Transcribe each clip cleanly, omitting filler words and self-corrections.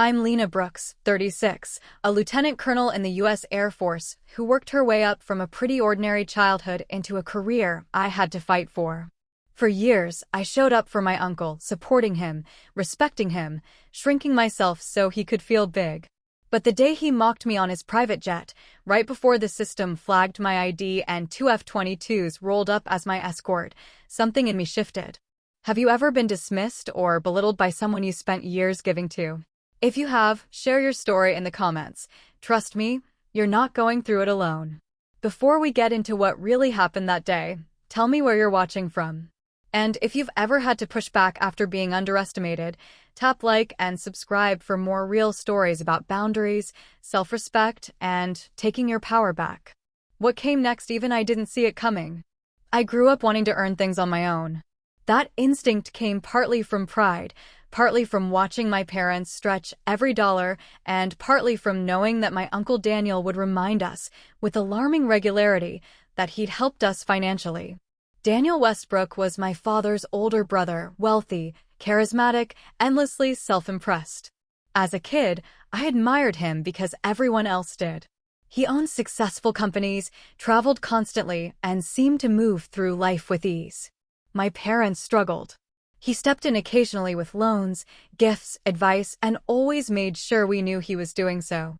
I'm Lena Brooks, 36, a lieutenant colonel in the U.S. Air Force who worked her way up from a pretty ordinary childhood into a career I had to fight for. For years, I showed up for my uncle, supporting him, respecting him, shrinking myself so he could feel big. But the day he mocked me on his private jet, right before the system flagged my ID and two F-22s rolled up as my escort, something in me shifted. Have you ever been dismissed or belittled by someone you spent years giving to? If you have, share your story in the comments. Trust me, you're not going through it alone. Before we get into what really happened that day, tell me where you're watching from. And if you've ever had to push back after being underestimated, tap like and subscribe for more real stories about boundaries, self-respect, and taking your power back. What came next, even I didn't see it coming. I grew up wanting to earn things on my own. That instinct came partly from pride, partly from watching my parents stretch every dollar, and partly from knowing that my Uncle Daniel would remind us, with alarming regularity, that he'd helped us financially. Daniel Westbrook was my father's older brother, wealthy, charismatic, endlessly self-impressed. As a kid, I admired him because everyone else did. He owned successful companies, traveled constantly, and seemed to move through life with ease. My parents struggled. He stepped in occasionally with loans, gifts, advice, and always made sure we knew he was doing so.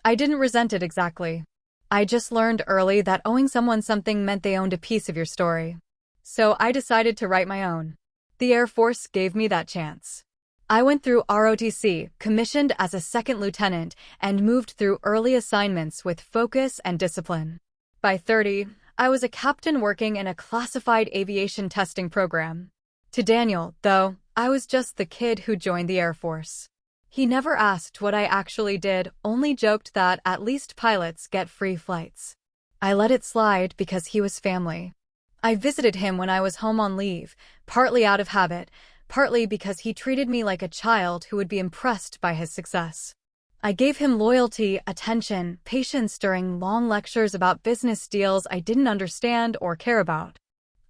I didn't resent it exactly. I just learned early that owing someone something meant they owned a piece of your story. So I decided to write my own. The Air Force gave me that chance. I went through ROTC, commissioned as a second lieutenant, and moved through early assignments with focus and discipline. By 30, I was a captain working in a classified aviation testing program. To Daniel, though, I was just the kid who joined the Air Force. He never asked what I actually did, only joked that at least pilots get free flights. I let it slide because he was family. I visited him when I was home on leave, partly out of habit, partly because he treated me like a child who would be impressed by his success. I gave him loyalty, attention, patience during long lectures about business deals I didn't understand or care about.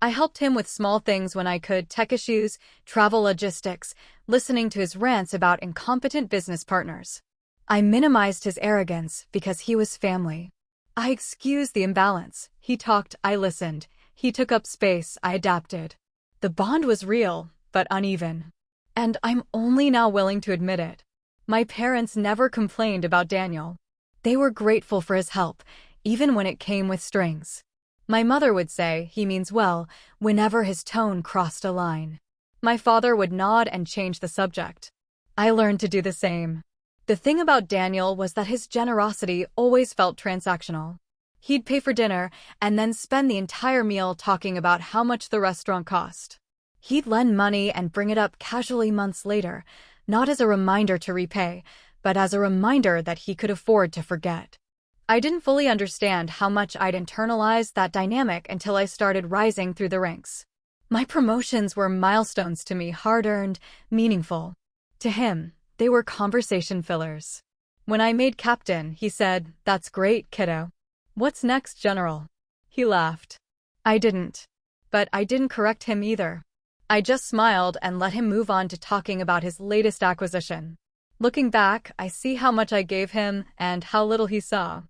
I helped him with small things when I could, tech issues, travel logistics, listening to his rants about incompetent business partners. I minimized his arrogance because he was family. I excused the imbalance. He talked, I listened. He took up space, I adapted. The bond was real, but uneven. And I'm only now willing to admit it. My parents never complained about Daniel. They were grateful for his help, even when it came with strings. My mother would say he means well whenever his tone crossed a line. My father would nod and change the subject. I learned to do the same. The thing about Daniel was that his generosity always felt transactional. He'd pay for dinner and then spend the entire meal talking about how much the restaurant cost. He'd lend money and bring it up casually months later, not as a reminder to repay, but as a reminder that he could afford to forget. I didn't fully understand how much I'd internalized that dynamic until I started rising through the ranks. My promotions were milestones to me, hard-earned, meaningful. To him, they were conversation fillers. When I made captain, he said, "That's great, kiddo. What's next, General?" He laughed. I didn't. But I didn't correct him either. I just smiled and let him move on to talking about his latest acquisition. Looking back, I see how much I gave him and how little he saw.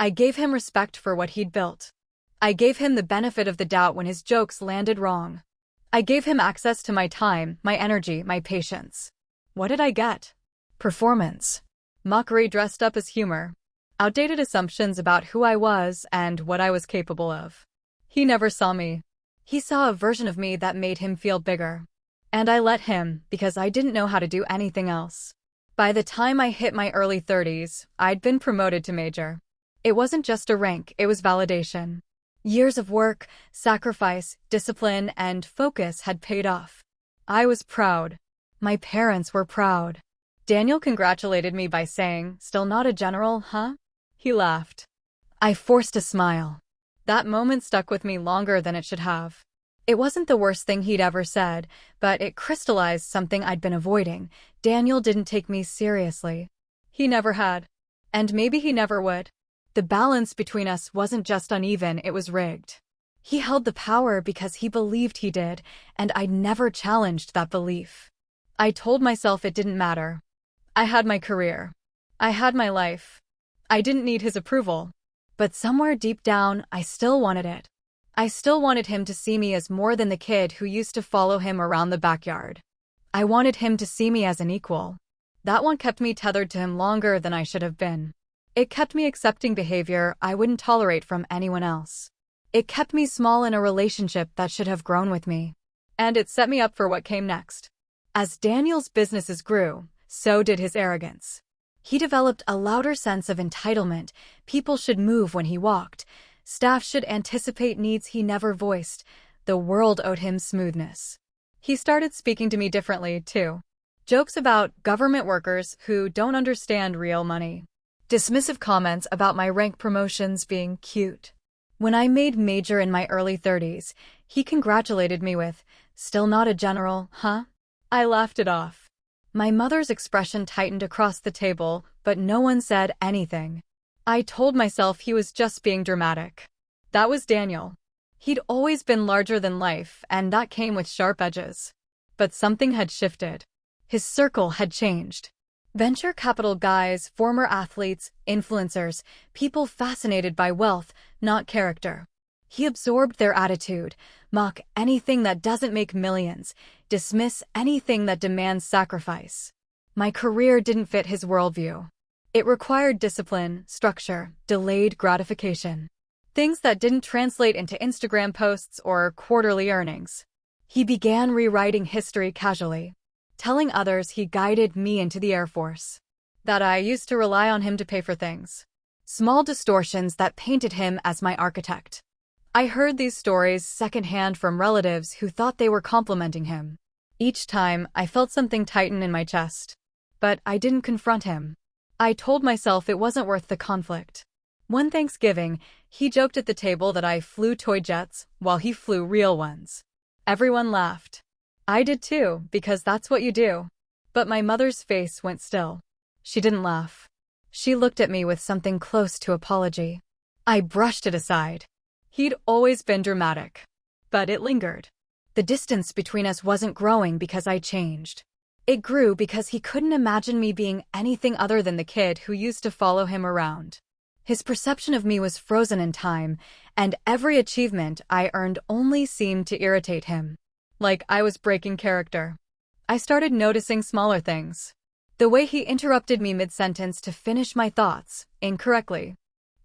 I gave him respect for what he'd built. I gave him the benefit of the doubt when his jokes landed wrong. I gave him access to my time, my energy, my patience. What did I get? Performance. Mockery dressed up as humor. Outdated assumptions about who I was and what I was capable of. He never saw me. He saw a version of me that made him feel bigger. And I let him, because I didn't know how to do anything else. By the time I hit my early 30s, I'd been promoted to major. It wasn't just a rank, it was validation. Years of work, sacrifice, discipline, and focus had paid off. I was proud. My parents were proud. Daniel congratulated me by saying, "Still not a general, huh?" He laughed. I forced a smile. That moment stuck with me longer than it should have. It wasn't the worst thing he'd ever said, but it crystallized something I'd been avoiding. Daniel didn't take me seriously. He never had. And maybe he never would. The balance between us wasn't just uneven, it was rigged. He held the power because he believed he did, and I'd never challenged that belief. I told myself it didn't matter. I had my career. I had my life. I didn't need his approval. But somewhere deep down, I still wanted it. I still wanted him to see me as more than the kid who used to follow him around the backyard. I wanted him to see me as an equal. That one kept me tethered to him longer than I should have been. It kept me accepting behavior I wouldn't tolerate from anyone else. It kept me small in a relationship that should have grown with me. And it set me up for what came next. As Daniel's businesses grew, so did his arrogance. He developed a louder sense of entitlement. People should move when he walked. Staff should anticipate needs he never voiced. The world owed him smoothness. He started speaking to me differently, too. Jokes about government workers who don't understand real money. Dismissive comments about my rank promotions being cute. When I made major in my early 30s, he congratulated me with, "Still not a general, huh?" I laughed it off. My mother's expression tightened across the table, but no one said anything. I told myself he was just being dramatic. That was Daniel. He'd always been larger than life, and that came with sharp edges. But something had shifted. His circle had changed. Venture capital guys, former athletes, influencers, people fascinated by wealth, not character. He absorbed their attitude, mock anything that doesn't make millions, dismiss anything that demands sacrifice. My career didn't fit his worldview. It required discipline, structure, delayed gratification. Things that didn't translate into Instagram posts or quarterly earnings. He began rewriting history casually, telling others he guided me into the Air Force, that I used to rely on him to pay for things. Small distortions that painted him as my architect. I heard these stories secondhand from relatives who thought they were complimenting him. Each time, I felt something tighten in my chest. But I didn't confront him. I told myself it wasn't worth the conflict. One Thanksgiving, he joked at the table that I flew toy jets while he flew real ones. Everyone laughed. I did too, because that's what you do. But my mother's face went still. She didn't laugh. She looked at me with something close to apology. I brushed it aside. He'd always been dramatic. But it lingered. The distance between us wasn't growing because I changed. It grew because he couldn't imagine me being anything other than the kid who used to follow him around. His perception of me was frozen in time, and every achievement I earned only seemed to irritate him. Like I was breaking character. I started noticing smaller things. The way he interrupted me mid-sentence to finish my thoughts, incorrectly.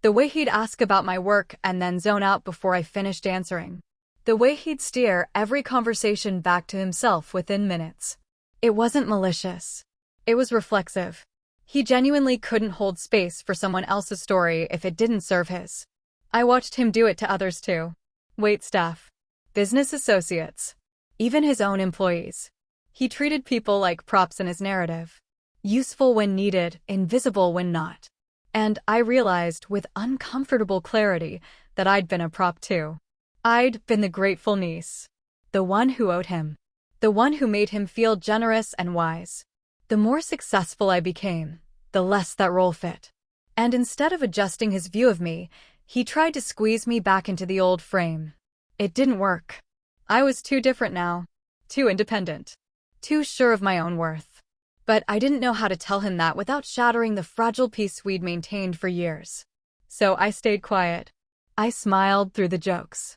The way he'd ask about my work and then zone out before I finished answering. The way he'd steer every conversation back to himself within minutes. It wasn't malicious. It was reflexive. He genuinely couldn't hold space for someone else's story if it didn't serve his. I watched him do it to others too. Wait staff. Business associates. Even his own employees. He treated people like props in his narrative. Useful when needed, invisible when not. And I realized with uncomfortable clarity that I'd been a prop too. I'd been the grateful niece. The one who owed him. The one who made him feel generous and wise. The more successful I became, the less that role fit. And instead of adjusting his view of me, he tried to squeeze me back into the old frame. It didn't work. I was too different now. Too independent. Too sure of my own worth. But I didn't know how to tell him that without shattering the fragile peace we'd maintained for years. So I stayed quiet. I smiled through the jokes.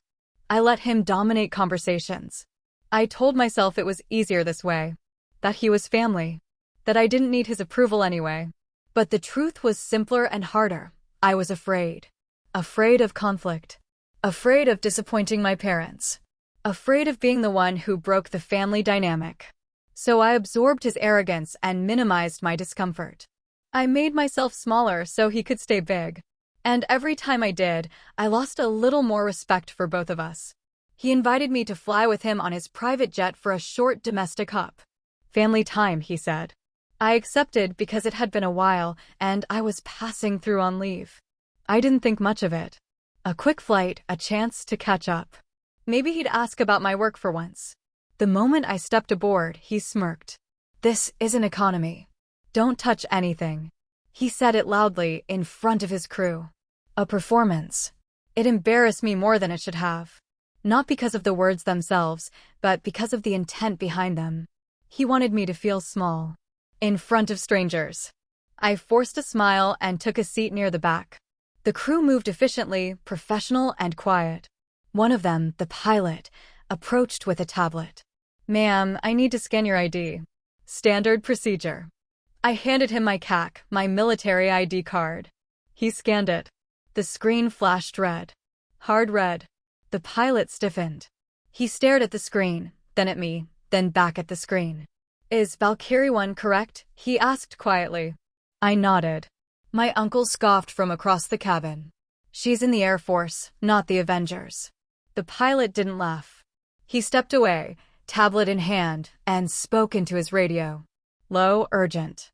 I let him dominate conversations. I told myself it was easier this way. That he was family. That I didn't need his approval anyway. But the truth was simpler and harder. I was afraid. Afraid of conflict. Afraid of disappointing my parents. Afraid of being the one who broke the family dynamic. So I absorbed his arrogance and minimized my discomfort. I made myself smaller so he could stay big. And every time I did, I lost a little more respect for both of us. He invited me to fly with him on his private jet for a short domestic hop. Family time, he said. I accepted because it had been a while, and I was passing through on leave. I didn't think much of it. A quick flight, a chance to catch up. Maybe he'd ask about my work for once. The moment I stepped aboard, he smirked. This is an economy. Don't touch anything. He said it loudly in front of his crew. A performance. It embarrassed me more than it should have. Not because of the words themselves, but because of the intent behind them. He wanted me to feel small. In front of strangers. I forced a smile and took a seat near the back. The crew moved efficiently, professional and quiet. One of them, the pilot, approached with a tablet. "Ma'am, I need to scan your ID." Standard procedure. I handed him my CAC, my military ID card. He scanned it. The screen flashed red. Hard red. The pilot stiffened. He stared at the screen, then at me, then back at the screen. "Is Valkyrie 1 correct?" he asked quietly. I nodded. My uncle scoffed from across the cabin. "She's in the Air Force, not the Avengers." The pilot didn't laugh. He stepped away, tablet in hand, and spoke into his radio. Low, urgent.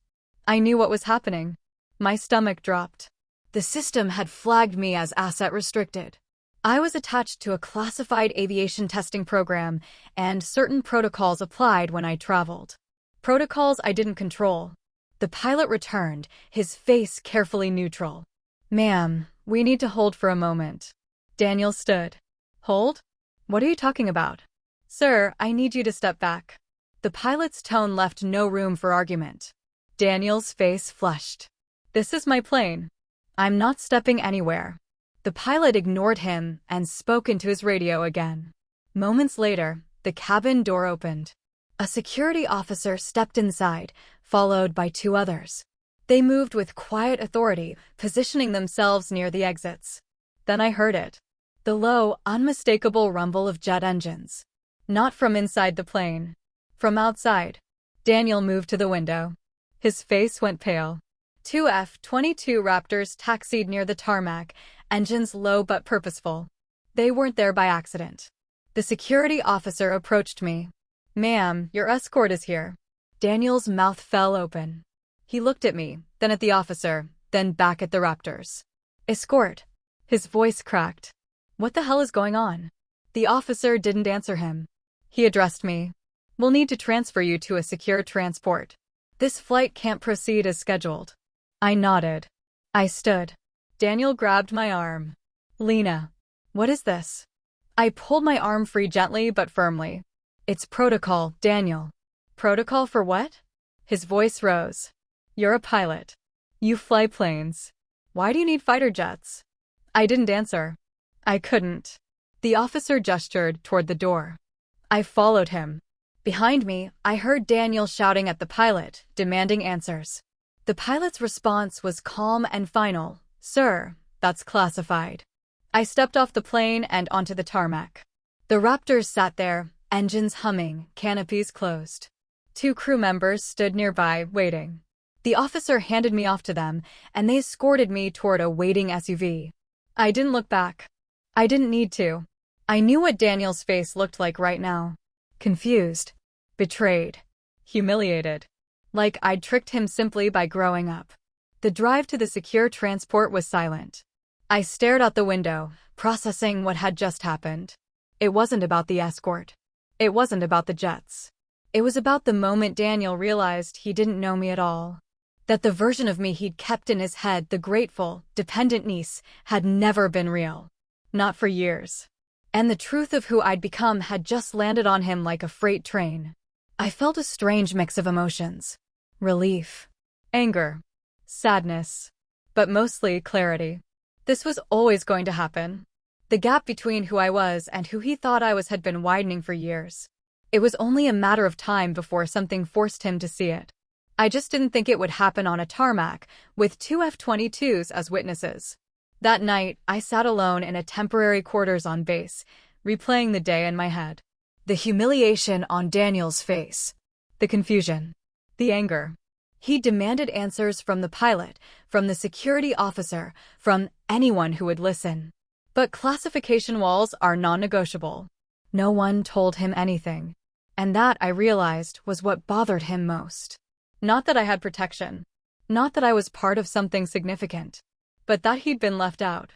I knew what was happening. My stomach dropped. The system had flagged me as asset restricted. I was attached to a classified aviation testing program, and certain protocols applied when I traveled. Protocols I didn't control. The pilot returned, his face carefully neutral. "Ma'am, we need to hold for a moment." Daniel stood. "Hold? What are you talking about?" "Sir, I need you to step back." The pilot's tone left no room for argument. Daniel's face flushed. "This is my plane. I'm not stepping anywhere." The pilot ignored him and spoke into his radio again. Moments later, the cabin door opened. A security officer stepped inside, followed by two others. They moved with quiet authority, positioning themselves near the exits. Then I heard it. The low, unmistakable rumble of jet engines. Not from inside the plane. From outside. Daniel moved to the window. His face went pale. Two F-22 Raptors taxied near the tarmac, engines low but purposeful. They weren't there by accident. The security officer approached me. "Ma'am, your escort is here." Daniel's mouth fell open. He looked at me, then at the officer, then back at the Raptors. "Escort." His voice cracked. "What the hell is going on?" The officer didn't answer him. He addressed me. "We'll need to transfer you to a secure transport. This flight can't proceed as scheduled." I nodded. I stood. Daniel grabbed my arm. "Lena, what is this?" I pulled my arm free gently but firmly. "It's protocol, Daniel." "Protocol for what?" His voice rose. "You're a pilot. You fly planes. Why do you need fighter jets?" I didn't answer. I couldn't. The officer gestured toward the door. I followed him. Behind me, I heard Daniel shouting at the pilot, demanding answers. The pilot's response was calm and final. "Sir, that's classified." I stepped off the plane and onto the tarmac. The Raptors sat there, engines humming, canopies closed. Two crew members stood nearby, waiting. The officer handed me off to them, and they escorted me toward a waiting SUV. I didn't look back. I didn't need to. I knew what Daniel's face looked like right now. Confused. Betrayed. Humiliated. Like I'd tricked him simply by growing up. The drive to the secure transport was silent. I stared out the window, processing what had just happened. It wasn't about the escort. It wasn't about the jets. It was about the moment Daniel realized he didn't know me at all. That the version of me he'd kept in his head, the grateful, dependent niece, had never been real. Not for years. And the truth of who I'd become had just landed on him like a freight train. I felt a strange mix of emotions. Relief. Anger. Sadness. But mostly clarity. This was always going to happen. The gap between who I was and who he thought I was had been widening for years. It was only a matter of time before something forced him to see it. I just didn't think it would happen on a tarmac, with two F-22s as witnesses. That night, I sat alone in a temporary quarters on base, replaying the day in my head. The humiliation on Daniel's face. The confusion. The anger. He demanded answers from the pilot, from the security officer, from anyone who would listen. But classification walls are non-negotiable. No one told him anything. And that, I realized, was what bothered him most. Not that I had protection. Not that I was part of something significant. But that he'd been left out.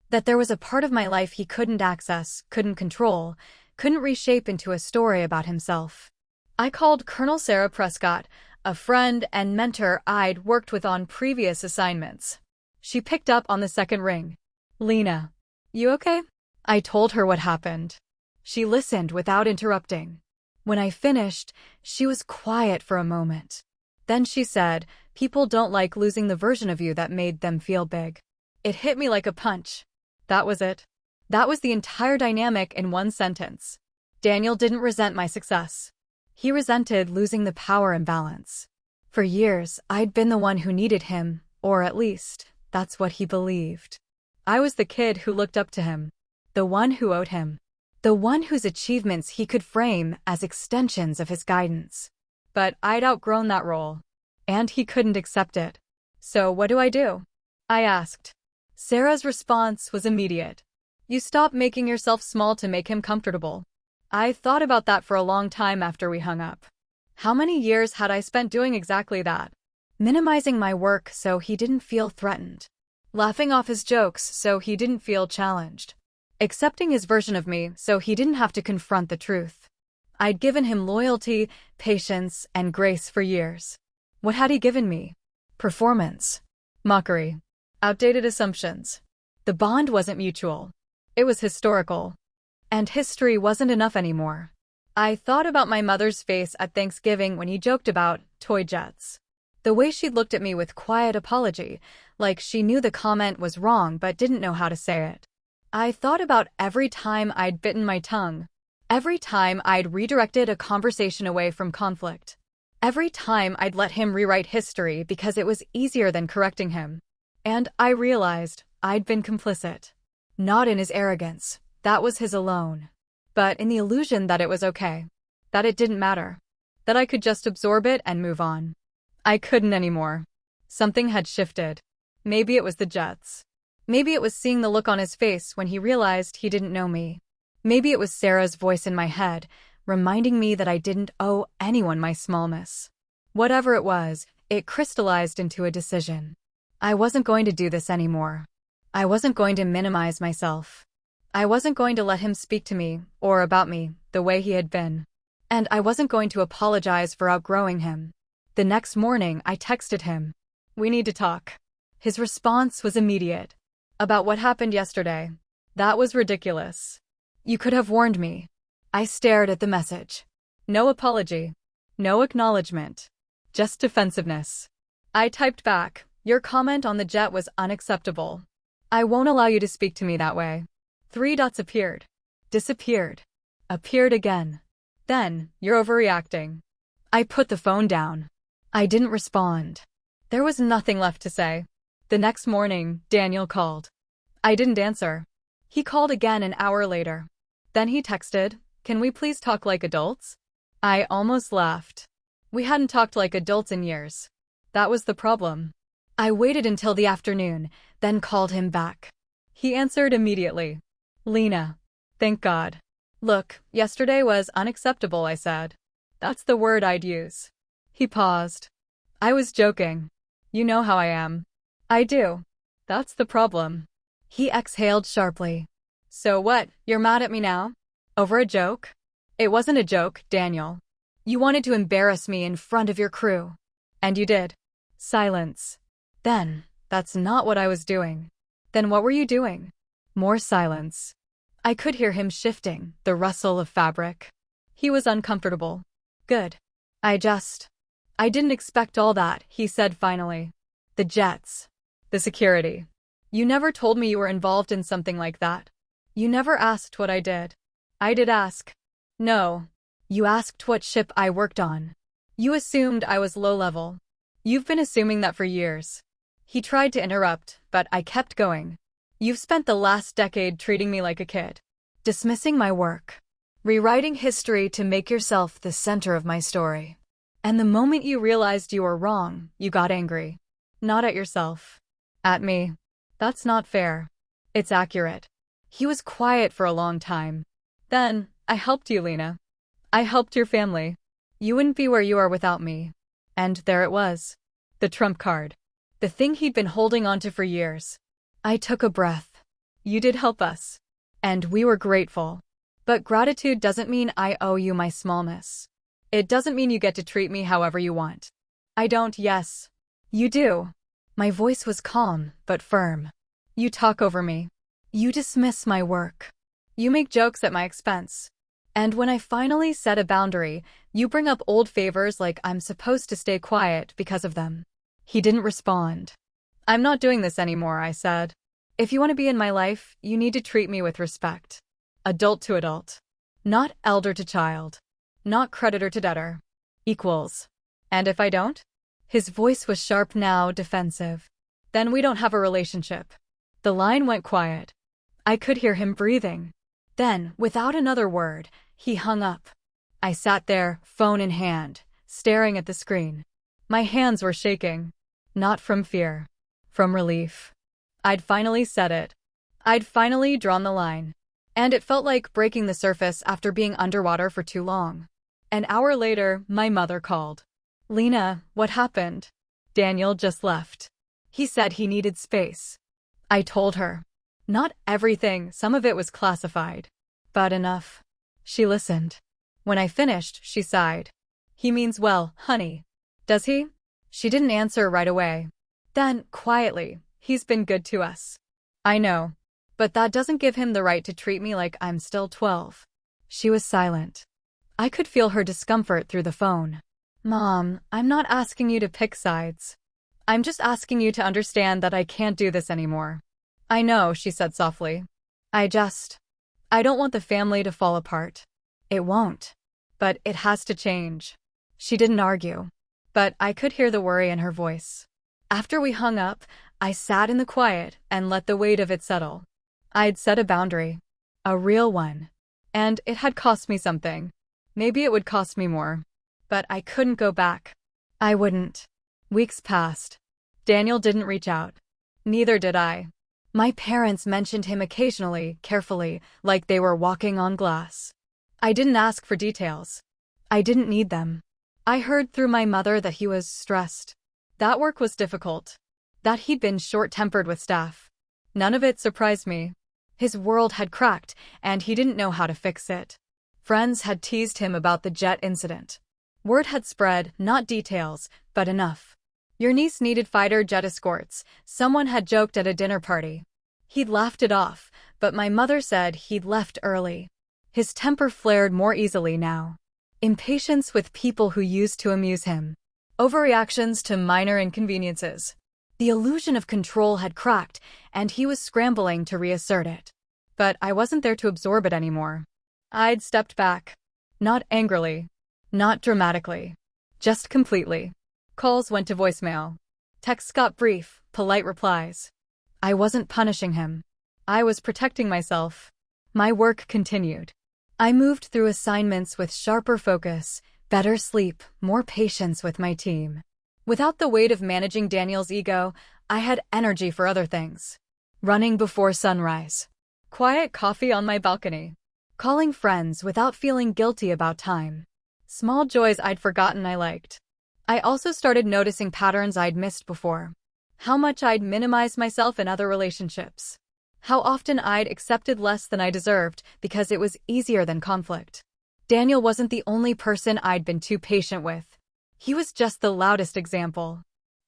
That there was a part of my life he couldn't access, couldn't control, couldn't reshape into a story about himself. I called Colonel Sarah Prescott, a friend and mentor I'd worked with on previous assignments. She picked up on the second ring. "Lena, you okay?" I told her what happened. She listened without interrupting. When I finished, she was quiet for a moment. Then she said, "People don't like losing the version of you that made them feel big." It hit me like a punch. That was it. That was the entire dynamic in one sentence. Daniel didn't resent my success. He resented losing the power imbalance. For years, I'd been the one who needed him, or at least, that's what he believed. I was the kid who looked up to him, the one who owed him, the one whose achievements he could frame as extensions of his guidance. But I'd outgrown that role, and he couldn't accept it. "So what do?" I asked. Sarah's response was immediate. "You stop making yourself small to make him comfortable." I thought about that for a long time after we hung up. How many years had I spent doing exactly that? Minimizing my work so he didn't feel threatened. Laughing off his jokes so he didn't feel challenged. Accepting his version of me so he didn't have to confront the truth. I'd given him loyalty, patience, and grace for years. What had he given me? Performance. Mockery. Outdated assumptions. The bond wasn't mutual. It was historical. And history wasn't enough anymore. I thought about my mother's face at Thanksgiving when he joked about toy jets. The way she looked at me with quiet apology, like she knew the comment was wrong but didn't know how to say it. I thought about every time I'd bitten my tongue. Every time I'd redirected a conversation away from conflict. Every time I'd let him rewrite history because it was easier than correcting him. And I realized I'd been complicit. Not in his arrogance. That was his alone. But in the illusion that it was okay. That it didn't matter. That I could just absorb it and move on. I couldn't anymore. Something had shifted. Maybe it was the jets. Maybe it was seeing the look on his face when he realized he didn't know me. Maybe it was Sarah's voice in my head, reminding me that I didn't owe anyone my smallness. Whatever it was, it crystallized into a decision. I wasn't going to do this anymore. I wasn't going to minimize myself. I wasn't going to let him speak to me, or about me, the way he had been. And I wasn't going to apologize for outgrowing him. The next morning, I texted him. "We need to talk." His response was immediate. "About what happened yesterday. That was ridiculous. You could have warned me." I stared at the message. No apology. No acknowledgement. Just defensiveness. I typed back, "Your comment on the jet was unacceptable. I won't allow you to speak to me that way." 3 dots appeared. Disappeared. Appeared again. Then, "You're overreacting." I put the phone down. I didn't respond. There was nothing left to say. The next morning, Daniel called. I didn't answer. He called again an hour later. Then he texted, "Can we please talk like adults?" I almost laughed. We hadn't talked like adults in years. That was the problem. I waited until the afternoon, then called him back. He answered immediately. "Lena. Thank God." "Look, yesterday was unacceptable," I said. That's the word I'd use. He paused. "I was joking. You know how I am." "I do. That's the problem." He exhaled sharply. "So what, you're mad at me now? Over a joke?" "It wasn't a joke, Daniel. You wanted to embarrass me in front of your crew. And you did." Silence. "Then, that's not what I was doing." "Then what were you doing?" More silence. I could hear him shifting, the rustle of fabric. He was uncomfortable. "Good. I didn't expect all that," he said finally. "The jets. The security. You never told me you were involved in something like that. You never asked what I did." "I did ask." "No. You asked what ship I worked on. You assumed I was low level. You've been assuming that for years." He tried to interrupt, but I kept going. "You've spent the last decade treating me like a kid. Dismissing my work. Rewriting history to make yourself the center of my story. And the moment you realized you were wrong, you got angry. Not at yourself. At me. That's not fair." "It's accurate." He was quiet for a long time. "Then, I helped you, Lena. I helped your family. You wouldn't be where you are without me." And there it was. The trump card. The thing he'd been holding onto for years. I took a breath. "You did help us. And we were grateful. But gratitude doesn't mean I owe you my smallness. It doesn't mean you get to treat me however you want." "I don't." "Yes. You do." My voice was calm, but firm. "You talk over me. You dismiss my work. You make jokes at my expense." And when I finally set a boundary, You bring up old favors like I'm supposed to stay quiet because of them. He didn't respond. I'm not doing this anymore, I said. If you want to be in my life, you need to treat me with respect. Adult to adult. Not elder to child. Not creditor to debtor. Equals. And if I don't? His voice was sharp now, defensive. Then we don't have a relationship. The line went quiet. I could hear him breathing. Then, without another word, he hung up. I sat there, phone in hand, staring at the screen. My hands were shaking. Not from fear. From relief. I'd finally said it. I'd finally drawn the line. And it felt like breaking the surface after being underwater for too long. An hour later, my mother called. Lena, what happened? Daniel just left. He said he needed space. I told her. Not everything, some of it was classified. But enough. She listened. When I finished, she sighed. He means well, honey. Does he? She didn't answer right away. Then, quietly, he's been good to us. I know. But that doesn't give him the right to treat me like I'm still 12. She was silent. I could feel her discomfort through the phone. Mom, I'm not asking you to pick sides. I'm just asking you to understand that I can't do this anymore. I know, she said softly. I don't want the family to fall apart. It won't. But it has to change. She didn't argue. But I could hear the worry in her voice. After we hung up, I sat in the quiet and let the weight of it settle. I'd set a boundary. A real one. And it had cost me something. Maybe it would cost me more. But I couldn't go back. I wouldn't. Weeks passed. Daniel didn't reach out. Neither did I. My parents mentioned him occasionally, carefully, like they were walking on glass. I didn't ask for details. I didn't need them. I heard through my mother that he was stressed. That work was difficult. That he'd been short-tempered with staff. None of it surprised me. His world had cracked, and he didn't know how to fix it. Friends had teased him about the jet incident. Word had spread, not details, but enough. Your niece needed fighter jet escorts, someone had joked at a dinner party. He'd laughed it off, but my mother said he'd left early. His temper flared more easily now. Impatience with people who used to amuse him. Overreactions to minor inconveniences. The illusion of control had cracked, and he was scrambling to reassert it. But I wasn't there to absorb it anymore. I'd stepped back. Not angrily. Not dramatically. Just completely. Calls went to voicemail. Texts got brief, polite replies. I wasn't punishing him. I was protecting myself. My work continued. I moved through assignments with sharper focus, better sleep, more patience with my team. Without the weight of managing Daniel's ego, I had energy for other things. Running before sunrise. Quiet coffee on my balcony. Calling friends without feeling guilty about time. Small joys I'd forgotten I liked. I also started noticing patterns I'd missed before. How much I'd minimized myself in other relationships. How often I'd accepted less than I deserved because it was easier than conflict. Daniel wasn't the only person I'd been too patient with. He was just the loudest example.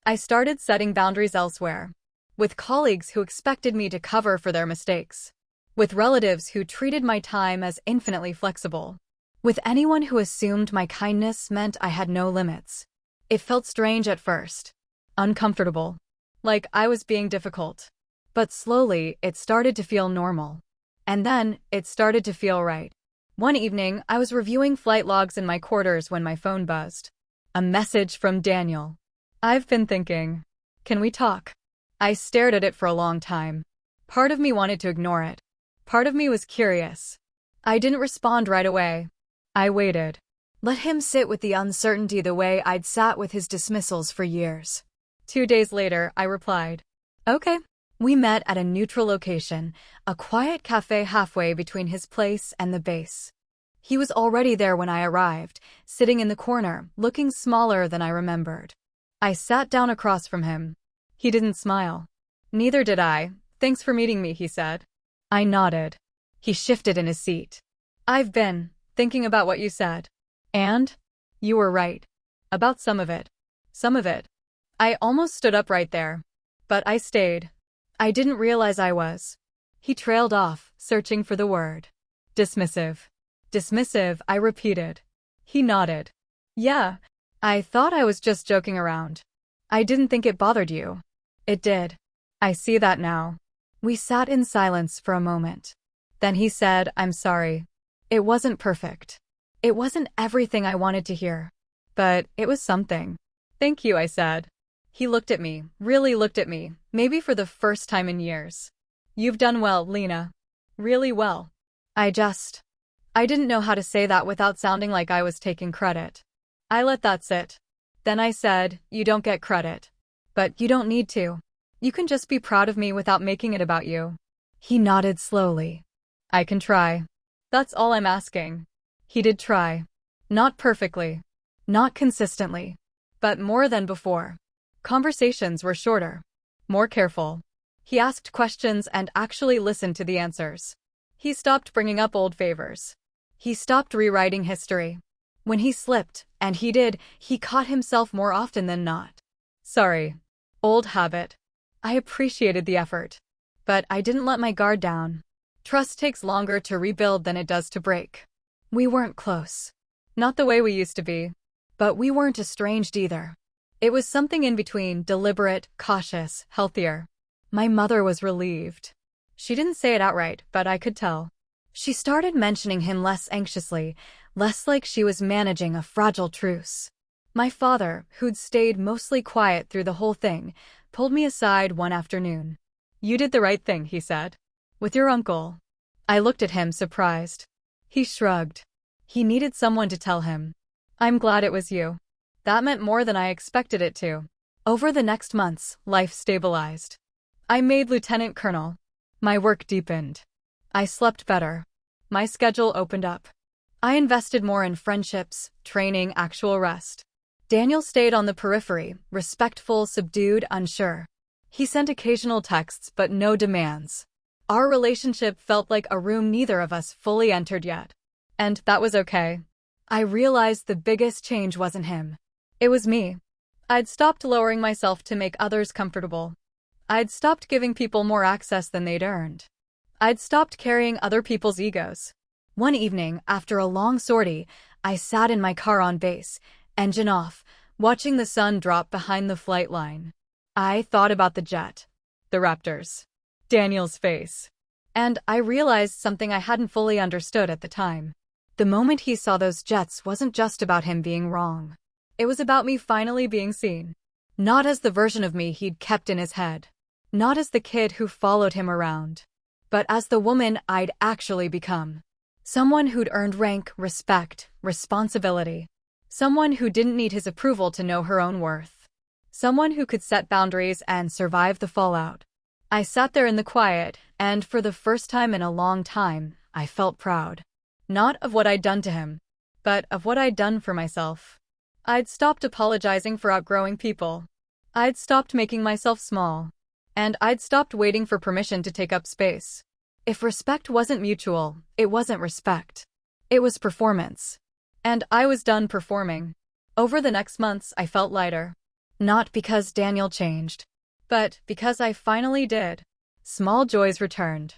I started setting boundaries elsewhere. With colleagues who expected me to cover for their mistakes. With relatives who treated my time as infinitely flexible. With anyone who assumed my kindness meant I had no limits. It felt strange at first. Uncomfortable. Like I was being difficult. But slowly, it started to feel normal. And then, it started to feel right. One evening, I was reviewing flight logs in my quarters when my phone buzzed. A message from Daniel. I've been thinking. Can we talk? I stared at it for a long time. Part of me wanted to ignore it. Part of me was curious. I didn't respond right away. I waited. Let him sit with the uncertainty the way I'd sat with his dismissals for years. 2 days later, I replied. Okay. We met at a neutral location, a quiet cafe halfway between his place and the base. He was already there when I arrived, sitting in the corner, looking smaller than I remembered. I sat down across from him. He didn't smile. Neither did I. Thanks for meeting me, he said. I nodded. He shifted in his seat. I've been thinking about what you said. And? You were right. About some of it. Some of it. I almost stood up right there. But I stayed. I didn't realize I was. He trailed off, searching for the word. Dismissive. Dismissive, I repeated. He nodded. Yeah. I thought I was just joking around. I didn't think it bothered you. It did. I see that now. We sat in silence for a moment. Then he said, I'm sorry. It wasn't perfect. It wasn't everything I wanted to hear. But it was something. Thank you, I said. He looked at me, really looked at me, maybe for the first time in years. You've done well, Lena. Really well. I didn't know how to say that without sounding like I was taking credit. I let that sit. Then I said, you don't get credit. But you don't need to. You can just be proud of me without making it about you. He nodded slowly. I can try. That's all I'm asking. He did try. Not perfectly. Not consistently. But more than before. Conversations were shorter. More careful. He asked questions and actually listened to the answers. He stopped bringing up old favors. He stopped rewriting history. When he slipped, and he did, he caught himself more often than not. Sorry. Old habit. I appreciated the effort. But I didn't let my guard down. Trust takes longer to rebuild than it does to break. We weren't close. Not the way we used to be. But we weren't estranged either. It was something in between, deliberate, cautious, healthier. My mother was relieved. She didn't say it outright, but I could tell. She started mentioning him less anxiously, less like she was managing a fragile truce. My father, who'd stayed mostly quiet through the whole thing, pulled me aside one afternoon. You did the right thing, he said. With your uncle. I looked at him, surprised. He shrugged. He needed someone to tell him. I'm glad it was you. That meant more than I expected it to. Over the next months, life stabilized. I made lieutenant colonel. My work deepened. I slept better. My schedule opened up. I invested more in friendships, training, actual rest. Daniel stayed on the periphery, respectful, subdued, unsure. He sent occasional texts but no demands. Our relationship felt like a room neither of us fully entered yet. And that was okay. I realized the biggest change wasn't him. It was me. I'd stopped lowering myself to make others comfortable. I'd stopped giving people more access than they'd earned. I'd stopped carrying other people's egos. One evening, after a long sortie, I sat in my car on base, engine off, watching the sun drop behind the flight line. I thought about the jet. The Raptors. Daniel's face. And I realized something I hadn't fully understood at the time. The moment he saw those jets wasn't just about him being wrong. It was about me finally being seen. Not as the version of me he'd kept in his head. Not as the kid who followed him around. But as the woman I'd actually become. Someone who'd earned rank, respect, responsibility. Someone who didn't need his approval to know her own worth. Someone who could set boundaries and survive the fallout. I sat there in the quiet, and for the first time in a long time, I felt proud. Not of what I'd done to him, but of what I'd done for myself. I'd stopped apologizing for outgrowing people. I'd stopped making myself small. And I'd stopped waiting for permission to take up space. If respect wasn't mutual, it wasn't respect. It was performance. And I was done performing. Over the next months, I felt lighter. Not because Daniel changed, but because I finally did. Small joys returned.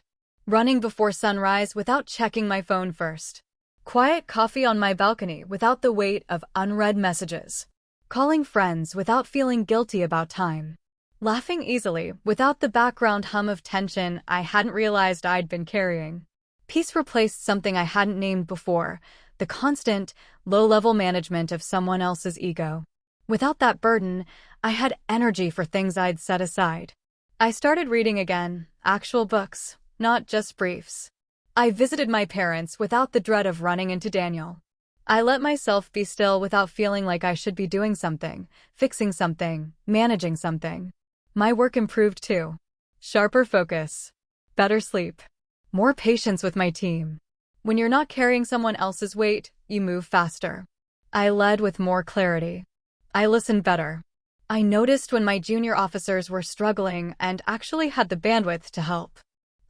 Running before sunrise without checking my phone first. Quiet coffee on my balcony without the weight of unread messages. Calling friends without feeling guilty about time. Laughing easily without the background hum of tension I hadn't realized I'd been carrying. Peace replaced something I hadn't named before, the constant, low-level management of someone else's ego. Without that burden, I had energy for things I'd set aside. I started reading again, actual books, not just briefs. I visited my parents without the dread of running into Daniel. I let myself be still without feeling like I should be doing something, fixing something, managing something. My work improved too. Sharper focus. Better sleep. More patience with my team. When you're not carrying someone else's weight, you move faster. I led with more clarity. I listened better. I noticed when my junior officers were struggling and actually had the bandwidth to help.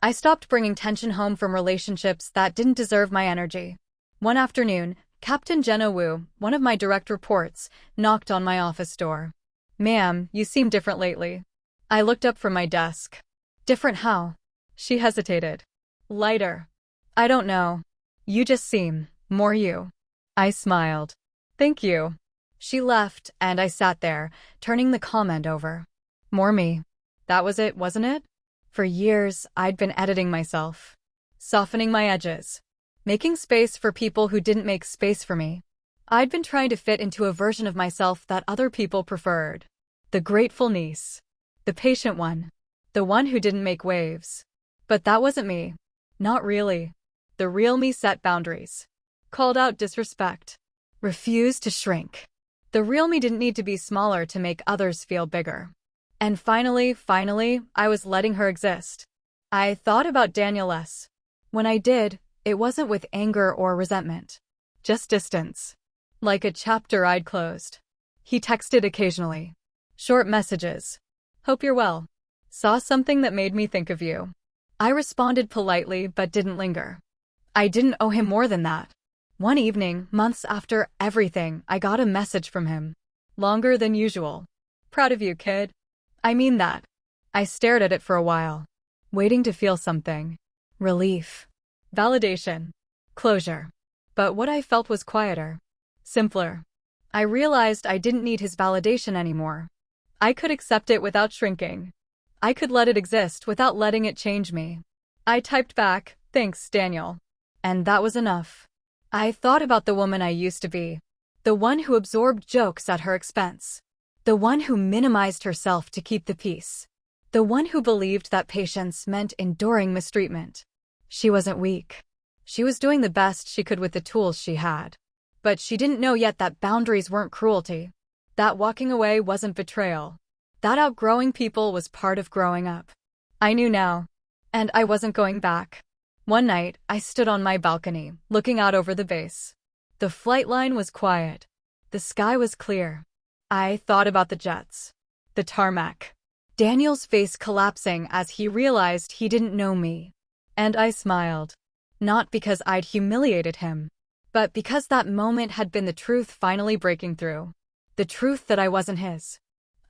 I stopped bringing tension home from relationships that didn't deserve my energy. One afternoon, Captain Jenna Wu, one of my direct reports, knocked on my office door. "Ma'am, you seem different lately." I looked up from my desk. "Different how?" She hesitated. "Lighter." "I don't know. You just seem more you." I smiled. Thank you. She left, and I sat there, turning the comment over. More me. That was it, wasn't it? For years, I'd been editing myself, softening my edges, making space for people who didn't make space for me. I'd been trying to fit into a version of myself that other people preferred. The grateful niece. The patient one. The one who didn't make waves. But that wasn't me. Not really. The real me set boundaries. Called out disrespect. Refused to shrink. The real me didn't need to be smaller to make others feel bigger. And finally, I was letting her exist. I thought about Daniel less. When I did, it wasn't with anger or resentment. Just distance. Like a chapter I'd closed. He texted occasionally. Short messages. Hope you're well. Saw something that made me think of you. I responded politely but didn't linger. I didn't owe him more than that. One evening, months after everything, I got a message from him. Longer than usual. Proud of you, kid. I mean that. I stared at it for a while, waiting to feel something. Relief. Validation. Closure. But what I felt was quieter. Simpler. I realized I didn't need his validation anymore. I could accept it without shrinking. I could let it exist without letting it change me. I typed back, thanks, Daniel. And that was enough. I thought about the woman I used to be. The one who absorbed jokes at her expense. The one who minimized herself to keep the peace. The one who believed that patience meant enduring mistreatment. She wasn't weak. She was doing the best she could with the tools she had. But she didn't know yet that boundaries weren't cruelty. That walking away wasn't betrayal. That outgrowing people was part of growing up. I knew now. And I wasn't going back. One night, I stood on my balcony, looking out over the base. The flight line was quiet. The sky was clear. I thought about the jets. The tarmac. Daniel's face collapsing as he realized he didn't know me. And I smiled. Not because I'd humiliated him, but because that moment had been the truth finally breaking through. The truth that I wasn't his.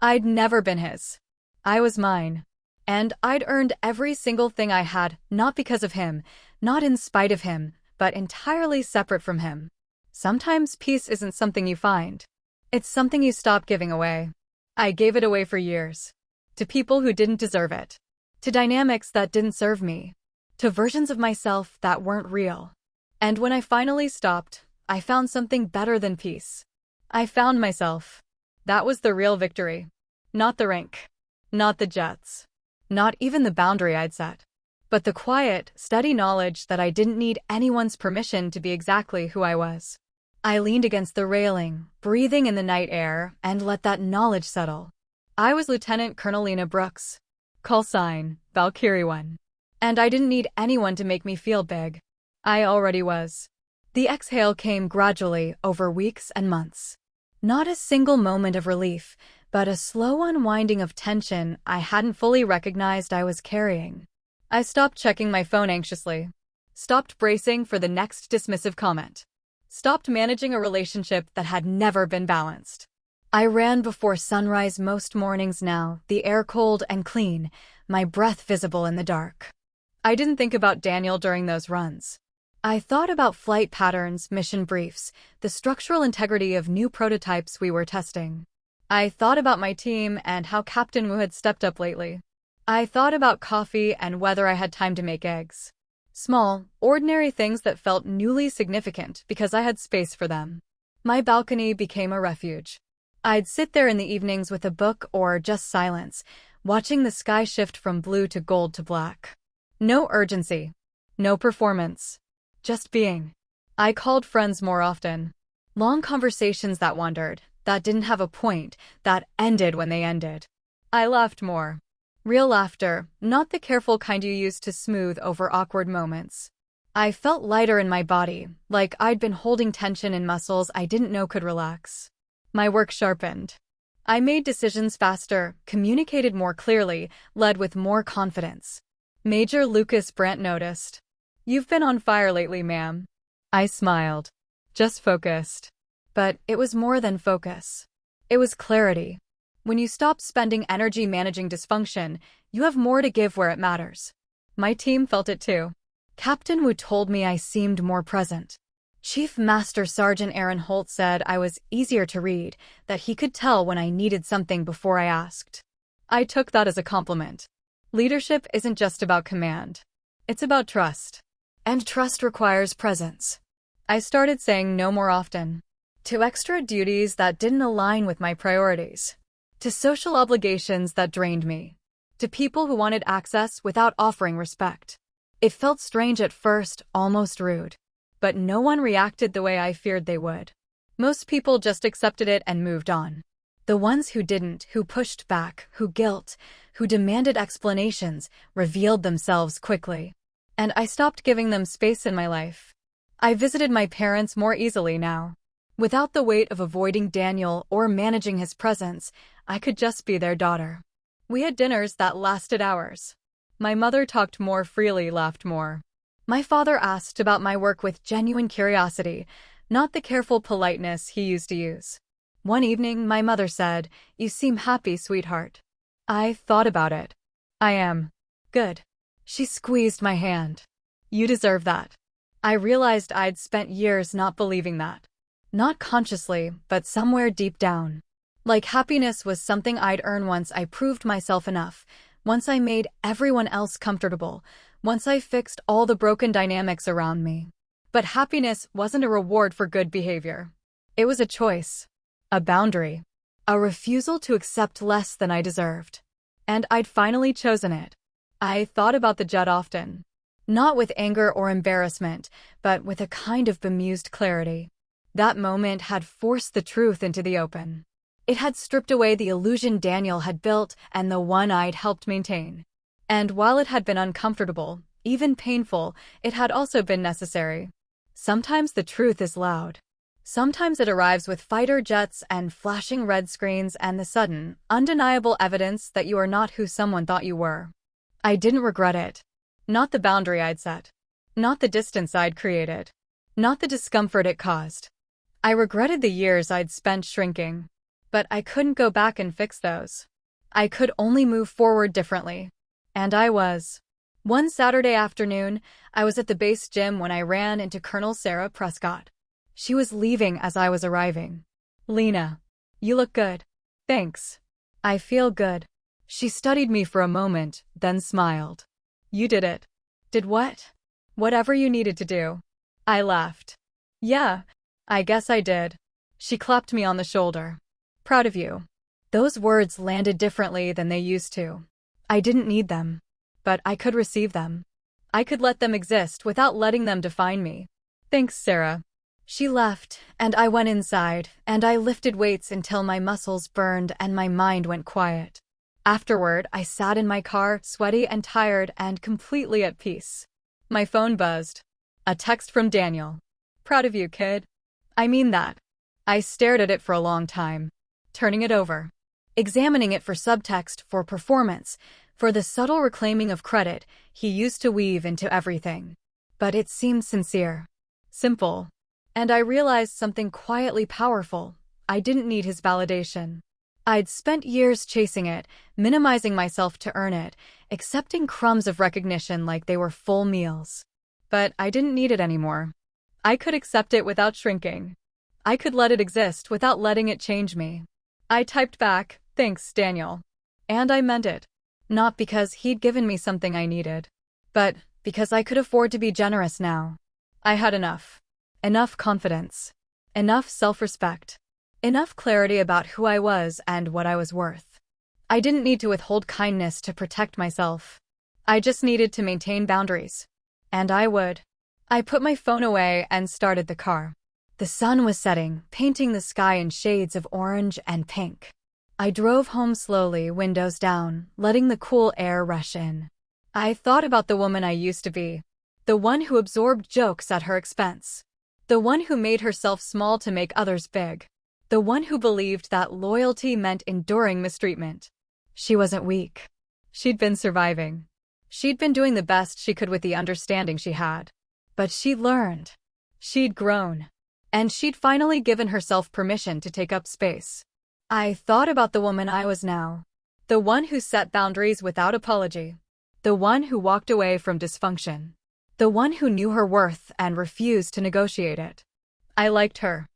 I'd never been his. I was mine. And I'd earned every single thing I had, not because of him, not in spite of him, but entirely separate from him. Sometimes peace isn't something you find. It's something you stop giving away. I gave it away for years. To people who didn't deserve it. To dynamics that didn't serve me. To versions of myself that weren't real. And when I finally stopped, I found something better than peace. I found myself. That was the real victory. Not the rank. Not the jets. Not even the boundary I'd set. But the quiet, steady knowledge that I didn't need anyone's permission to be exactly who I was. I leaned against the railing, breathing in the night air, and let that knowledge settle. I was Lieutenant Colonel Lena Brooks. Call sign, Valkyrie 1. And I didn't need anyone to make me feel big. I already was. The exhale came gradually over weeks and months. Not a single moment of relief, but a slow unwinding of tension I hadn't fully recognized I was carrying. I stopped checking my phone anxiously. Stopped bracing for the next dismissive comment. Stopped managing a relationship that had never been balanced. I ran before sunrise most mornings now, the air cold and clean, my breath visible in the dark. I didn't think about Daniel during those runs. I thought about flight patterns, mission briefs, the structural integrity of new prototypes we were testing. I thought about my team and how Captain Wu had stepped up lately. I thought about coffee and whether I had time to make eggs. Small, ordinary things that felt newly significant because I had space for them. My balcony became a refuge. I'd sit there in the evenings with a book or just silence, watching the sky shift from blue to gold to black. No urgency. No performance. Just being. I called friends more often. Long conversations that wandered, that didn't have a point, that ended when they ended. I laughed more. Real laughter, not the careful kind you use to smooth over awkward moments. I felt lighter in my body, like I'd been holding tension in muscles I didn't know could relax. My work sharpened. I made decisions faster, communicated more clearly, led with more confidence. Major Lucas Brandt noticed. "You've been on fire lately, ma'am." I smiled. Just focused. But it was more than focus. It was clarity. When you stop spending energy managing dysfunction, you have more to give where it matters. My team felt it too. Captain Wu told me I seemed more present. Chief Master Sergeant Aaron Holt said I was easier to read, that he could tell when I needed something before I asked. I took that as a compliment. Leadership isn't just about command. It's about trust. And trust requires presence. I started saying no more often. To extra duties that didn't align with my priorities. To social obligations that drained me. To people who wanted access without offering respect. It felt strange at first, almost rude. But no one reacted the way I feared they would. Most people just accepted it and moved on. The ones who didn't, who pushed back, who who demanded explanations, revealed themselves quickly. And I stopped giving them space in my life. I visited my parents more easily now. Without the weight of avoiding Daniel or managing his presence, I could just be their daughter. We had dinners that lasted hours. My mother talked more freely, laughed more. My father asked about my work with genuine curiosity, not the careful politeness he used to use. One evening, my mother said, "You seem happy, sweetheart." I thought about it. I am. Good. She squeezed my hand. You deserve that. I realized I'd spent years not believing that. Not consciously, but somewhere deep down. Like happiness was something I'd earn once I proved myself enough, once I made everyone else comfortable, once I fixed all the broken dynamics around me. But happiness wasn't a reward for good behavior. It was a choice. A boundary. A refusal to accept less than I deserved. And I'd finally chosen it. I thought about the jet often. Not with anger or embarrassment, but with a kind of bemused clarity. That moment had forced the truth into the open. It had stripped away the illusion Daniel had built and the one I'd helped maintain. And while it had been uncomfortable, even painful, it had also been necessary. Sometimes the truth is loud. Sometimes it arrives with fighter jets and flashing red screens and the sudden, undeniable evidence that you are not who someone thought you were. I didn't regret it. Not the boundary I'd set. Not the distance I'd created. Not the discomfort it caused. I regretted the years I'd spent shrinking. But I couldn't go back and fix those. I could only move forward differently. And I was. One Saturday afternoon, I was at the base gym when I ran into Colonel Sarah Prescott. She was leaving as I was arriving. "Lena, you look good." "Thanks. I feel good." She studied me for a moment, then smiled. "You did it." "Did what?" "Whatever you needed to do." I laughed. "Yeah, I guess I did." She clapped me on the shoulder. "Proud of you." Those words landed differently than they used to. I didn't need them. But I could receive them. I could let them exist without letting them define me. "Thanks, Sarah." She left, and I went inside, and I lifted weights until my muscles burned and my mind went quiet. Afterward, I sat in my car, sweaty and tired and completely at peace. My phone buzzed. A text from Daniel. "Proud of you, kid." I mean that. I stared at it for a long time, turning it over, examining it for subtext, for performance, for the subtle reclaiming of credit he used to weave into everything. But it seemed sincere, simple. And I realized something quietly powerful. I didn't need his validation. I'd spent years chasing it, minimizing myself to earn it, accepting crumbs of recognition like they were full meals. But I didn't need it anymore. I could accept it without shrinking. I could let it exist without letting it change me. I typed back, "Thanks, Daniel." And I meant it. Not because he'd given me something I needed, but because I could afford to be generous now. I had enough. Enough confidence. Enough self-respect. Enough clarity about who I was and what I was worth. I didn't need to withhold kindness to protect myself. I just needed to maintain boundaries. And I would. I put my phone away and started the car. The sun was setting, painting the sky in shades of orange and pink. I drove home slowly, windows down, letting the cool air rush in. I thought about the woman I used to be. The one who absorbed jokes at her expense. The one who made herself small to make others big. The one who believed that loyalty meant enduring mistreatment. She wasn't weak. She'd been surviving. She'd been doing the best she could with the understanding she had. But she'd learned. She'd grown. And she'd finally given herself permission to take up space. I thought about the woman I was now. The one who set boundaries without apology. The one who walked away from dysfunction. The one who knew her worth and refused to negotiate it. I liked her.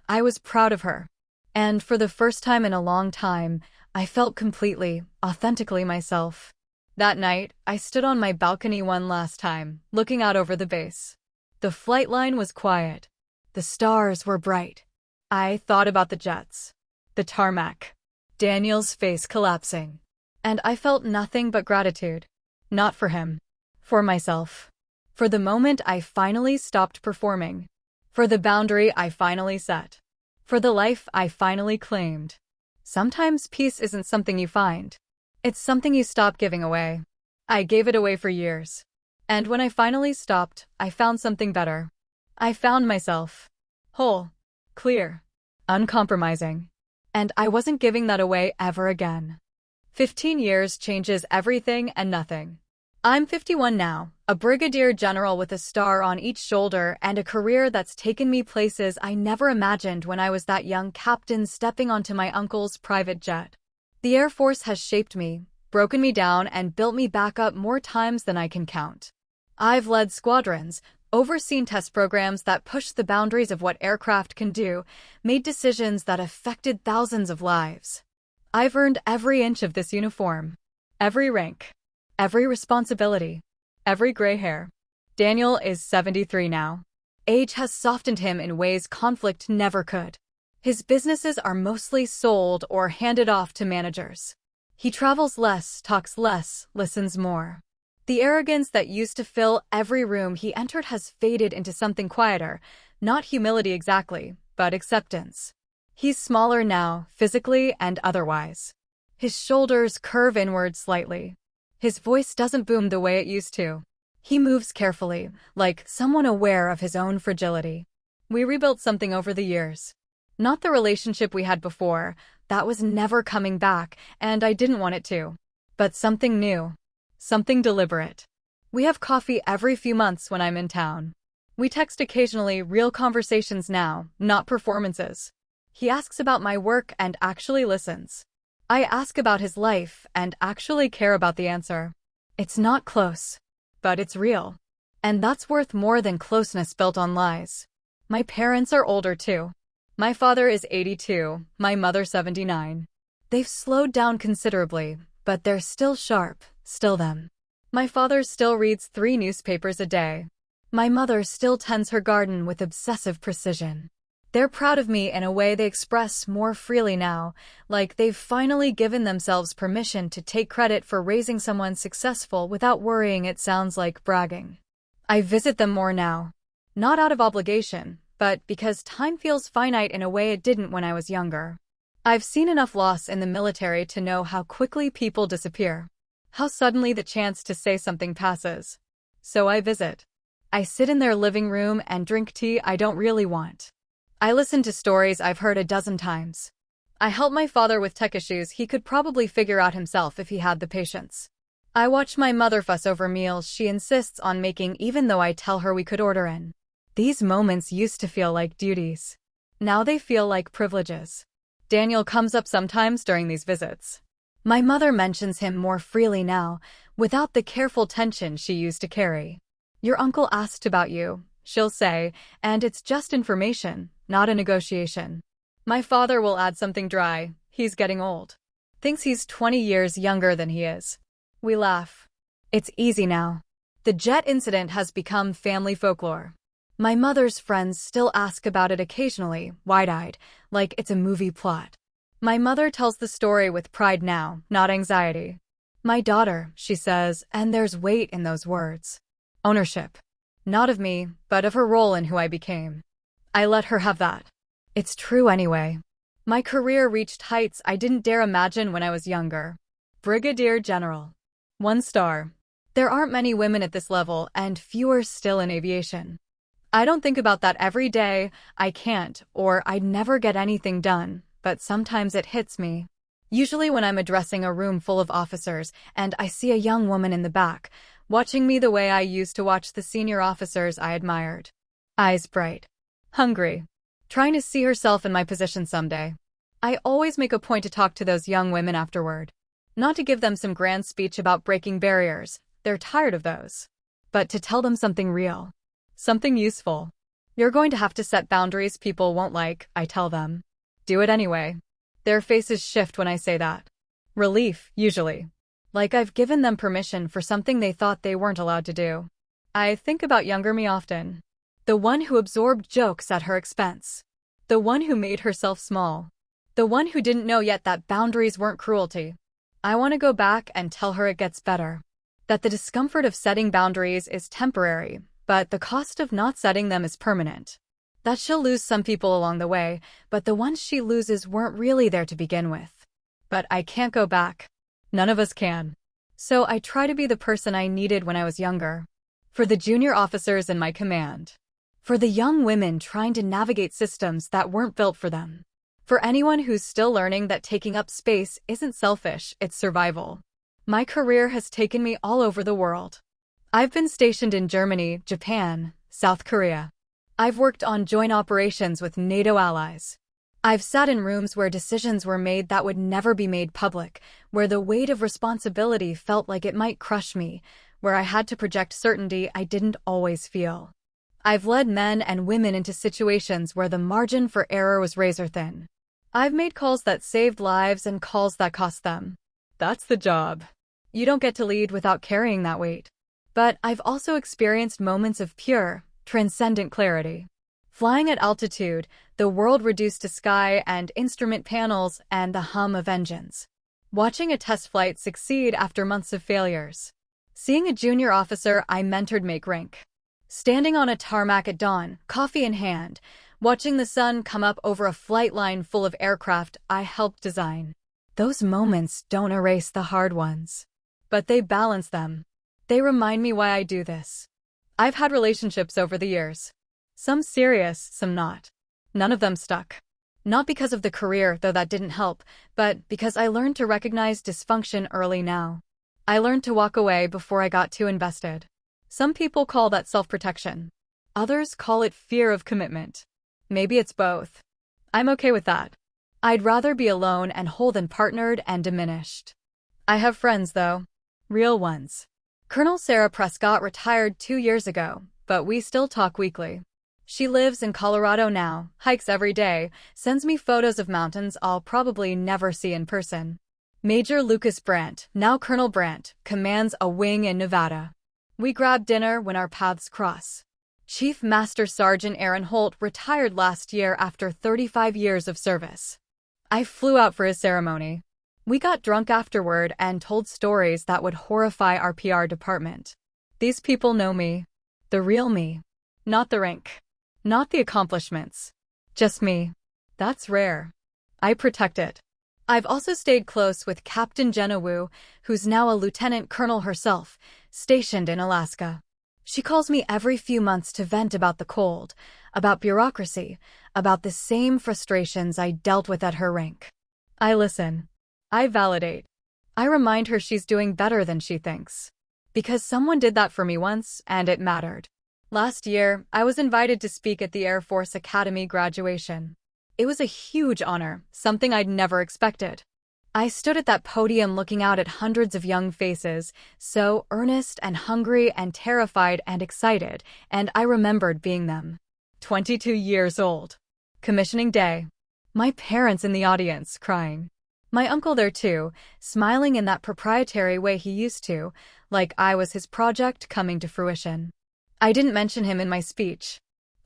I was proud of her. And for the first time in a long time, I felt completely, authentically myself. That night, I stood on my balcony one last time, looking out over the base. The flight line was quiet. The stars were bright. I thought about the jets, the tarmac, Daniel's face collapsing. And I felt nothing but gratitude. Not for him. For myself. For the moment I finally stopped performing. For the boundary I finally set. For the life I finally claimed. Sometimes peace isn't something you find. It's something you stop giving away. I gave it away for years. And when I finally stopped, I found something better. I found myself. Whole. Clear. Uncompromising. And I wasn't giving that away ever again. 15 years changes everything and nothing. I'm 51 now, a brigadier general with a star on each shoulder and a career that's taken me places I never imagined when I was that young captain stepping onto my uncle's private jet. The Air Force has shaped me, broken me down, and built me back up more times than I can count. I've led squadrons, overseen test programs that pushed the boundaries of what aircraft can do, made decisions that affected thousands of lives. I've earned every inch of this uniform. Every rank. Every responsibility. Every gray hair. Daniel is 73 now. Age has softened him in ways conflict never could. His businesses are mostly sold or handed off to managers. He travels less, talks less, listens more. The arrogance that used to fill every room he entered has faded into something quieter, not humility exactly, but acceptance. He's smaller now, physically and otherwise. His shoulders curve inward slightly. His voice doesn't boom the way it used to. He moves carefully, like someone aware of his own fragility. We rebuilt something over the years. Not the relationship we had before, that was never coming back, and I didn't want it to. But something new. Something deliberate. We have coffee every few months when I'm in town. We text occasionally, real conversations now, not performances. He asks about my work and actually listens. I ask about his life and actually care about the answer. It's not close, but it's real. And that's worth more than closeness built on lies. My parents are older too. My father is 82, my mother 79. They've slowed down considerably, but they're still sharp, still them. My father still reads 3 newspapers a day. My mother still tends her garden with obsessive precision. They're proud of me in a way they express more freely now, like they've finally given themselves permission to take credit for raising someone successful without worrying it sounds like bragging. I visit them more now. Not out of obligation, but because time feels finite in a way it didn't when I was younger. I've seen enough loss in the military to know how quickly people disappear. How suddenly the chance to say something passes. So I visit. I sit in their living room and drink tea I don't really want. I listen to stories I've heard a dozen times. I help my father with tech issues he could probably figure out himself if he had the patience. I watch my mother fuss over meals she insists on making even though I tell her we could order in. These moments used to feel like duties. Now they feel like privileges. Daniel comes up sometimes during these visits. My mother mentions him more freely now, without the careful tension she used to carry. Your uncle asked about you, she'll say, and it's just information, not a negotiation. My father will add something dry, he's getting old. Thinks he's 20 years younger than he is. We laugh. It's easy now. The jet incident has become family folklore. My mother's friends still ask about it occasionally, wide-eyed, like it's a movie plot. My mother tells the story with pride now, not anxiety. My daughter, she says, and there's weight in those words. Ownership. Not of me, but of her role in who I became. I let her have that. It's true anyway. My career reached heights I didn't dare imagine when I was younger. Brigadier General. 1 star. There aren't many women at this level, and fewer still in aviation. I don't think about that every day, I can't, or I'd never get anything done, but sometimes it hits me. Usually when I'm addressing a room full of officers, and I see a young woman in the back, watching me the way I used to watch the senior officers I admired. Eyes bright. Hungry. Trying to see herself in my position someday. I always make a point to talk to those young women afterward. Not to give them some grand speech about breaking barriers, they're tired of those. But to tell them something real. Something useful. You're going to have to set boundaries people won't like, I tell them. Do it anyway. Their faces shift when I say that. Relief, usually. Like I've given them permission for something they thought they weren't allowed to do. I think about younger me often. The one who absorbed jokes at her expense. The one who made herself small. The one who didn't know yet that boundaries weren't cruelty. I want to go back and tell her it gets better. That the discomfort of setting boundaries is temporary, but the cost of not setting them is permanent. That she'll lose some people along the way, but the ones she loses weren't really there to begin with. But I can't go back. None of us can. So I try to be the person I needed when I was younger. For the junior officers in my command. For the young women trying to navigate systems that weren't built for them. For anyone who's still learning that taking up space isn't selfish, it's survival. My career has taken me all over the world. I've been stationed in Germany, Japan, South Korea. I've worked on joint operations with NATO allies. I've sat in rooms where decisions were made that would never be made public, where the weight of responsibility felt like it might crush me, where I had to project certainty I didn't always feel. I've led men and women into situations where the margin for error was razor thin. I've made calls that saved lives and calls that cost them. That's the job. You don't get to lead without carrying that weight. But I've also experienced moments of pure, transcendent clarity. Flying at altitude, the world reduced to sky and instrument panels and the hum of engines. Watching a test flight succeed after months of failures. Seeing a junior officer I mentored make rank. Standing on a tarmac at dawn, coffee in hand, watching the sun come up over a flight line full of aircraft I helped design. Those moments don't erase the hard ones. But they balance them. They remind me why I do this. I've had relationships over the years. Some serious, some not. None of them stuck. Not because of the career, though that didn't help, but because I learned to recognize dysfunction early now. I learned to walk away before I got too invested. Some people call that self-protection. Others call it fear of commitment. Maybe it's both. I'm okay with that. I'd rather be alone and whole than partnered and diminished. I have friends, though. Real ones. Colonel Sarah Prescott retired 2 years ago, but we still talk weekly. She lives in Colorado now, hikes every day, sends me photos of mountains I'll probably never see in person. Major Lucas Brandt, now Colonel Brandt, commands a wing in Nevada. We grab dinner when our paths cross. Chief Master Sergeant Aaron Holt retired last year after 35 years of service. I flew out for his ceremony. We got drunk afterward and told stories that would horrify our PR department. These people know me. The real me. Not the rank. Not the accomplishments. Just me. That's rare. I protect it. I've also stayed close with Captain Jenna Wu, who's now a lieutenant colonel herself, stationed in Alaska. She calls me every few months to vent about the cold, about bureaucracy, about the same frustrations I dealt with at her rank. I listen. I validate. I remind her she's doing better than she thinks. Because someone did that for me once, and it mattered. Last year, I was invited to speak at the Air Force Academy graduation. It was a huge honor, something I'd never expected. I stood at that podium looking out at hundreds of young faces, so earnest and hungry and terrified and excited, and I remembered being them. 22 years old. Commissioning day. My parents in the audience, crying. My uncle there too, smiling in that proprietary way he used to, like I was his project coming to fruition. I didn't mention him in my speech.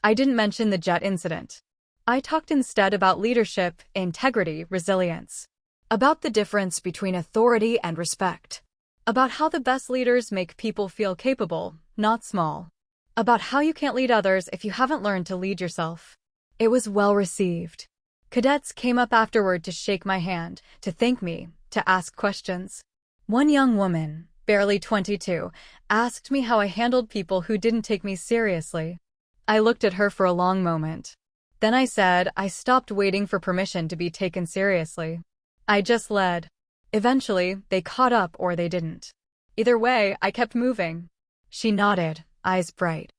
I didn't mention the jet incident. I talked instead about leadership, integrity, resilience. About the difference between authority and respect. About how the best leaders make people feel capable, not small. About how you can't lead others if you haven't learned to lead yourself. It was well received. Cadets came up afterward to shake my hand, to thank me, to ask questions. One young woman, barely 22, asked me how I handled people who didn't take me seriously. I looked at her for a long moment. Then I said I stopped waiting for permission to be taken seriously. I just led. Eventually, they caught up or they didn't. Either way, I kept moving. She nodded, eyes bright.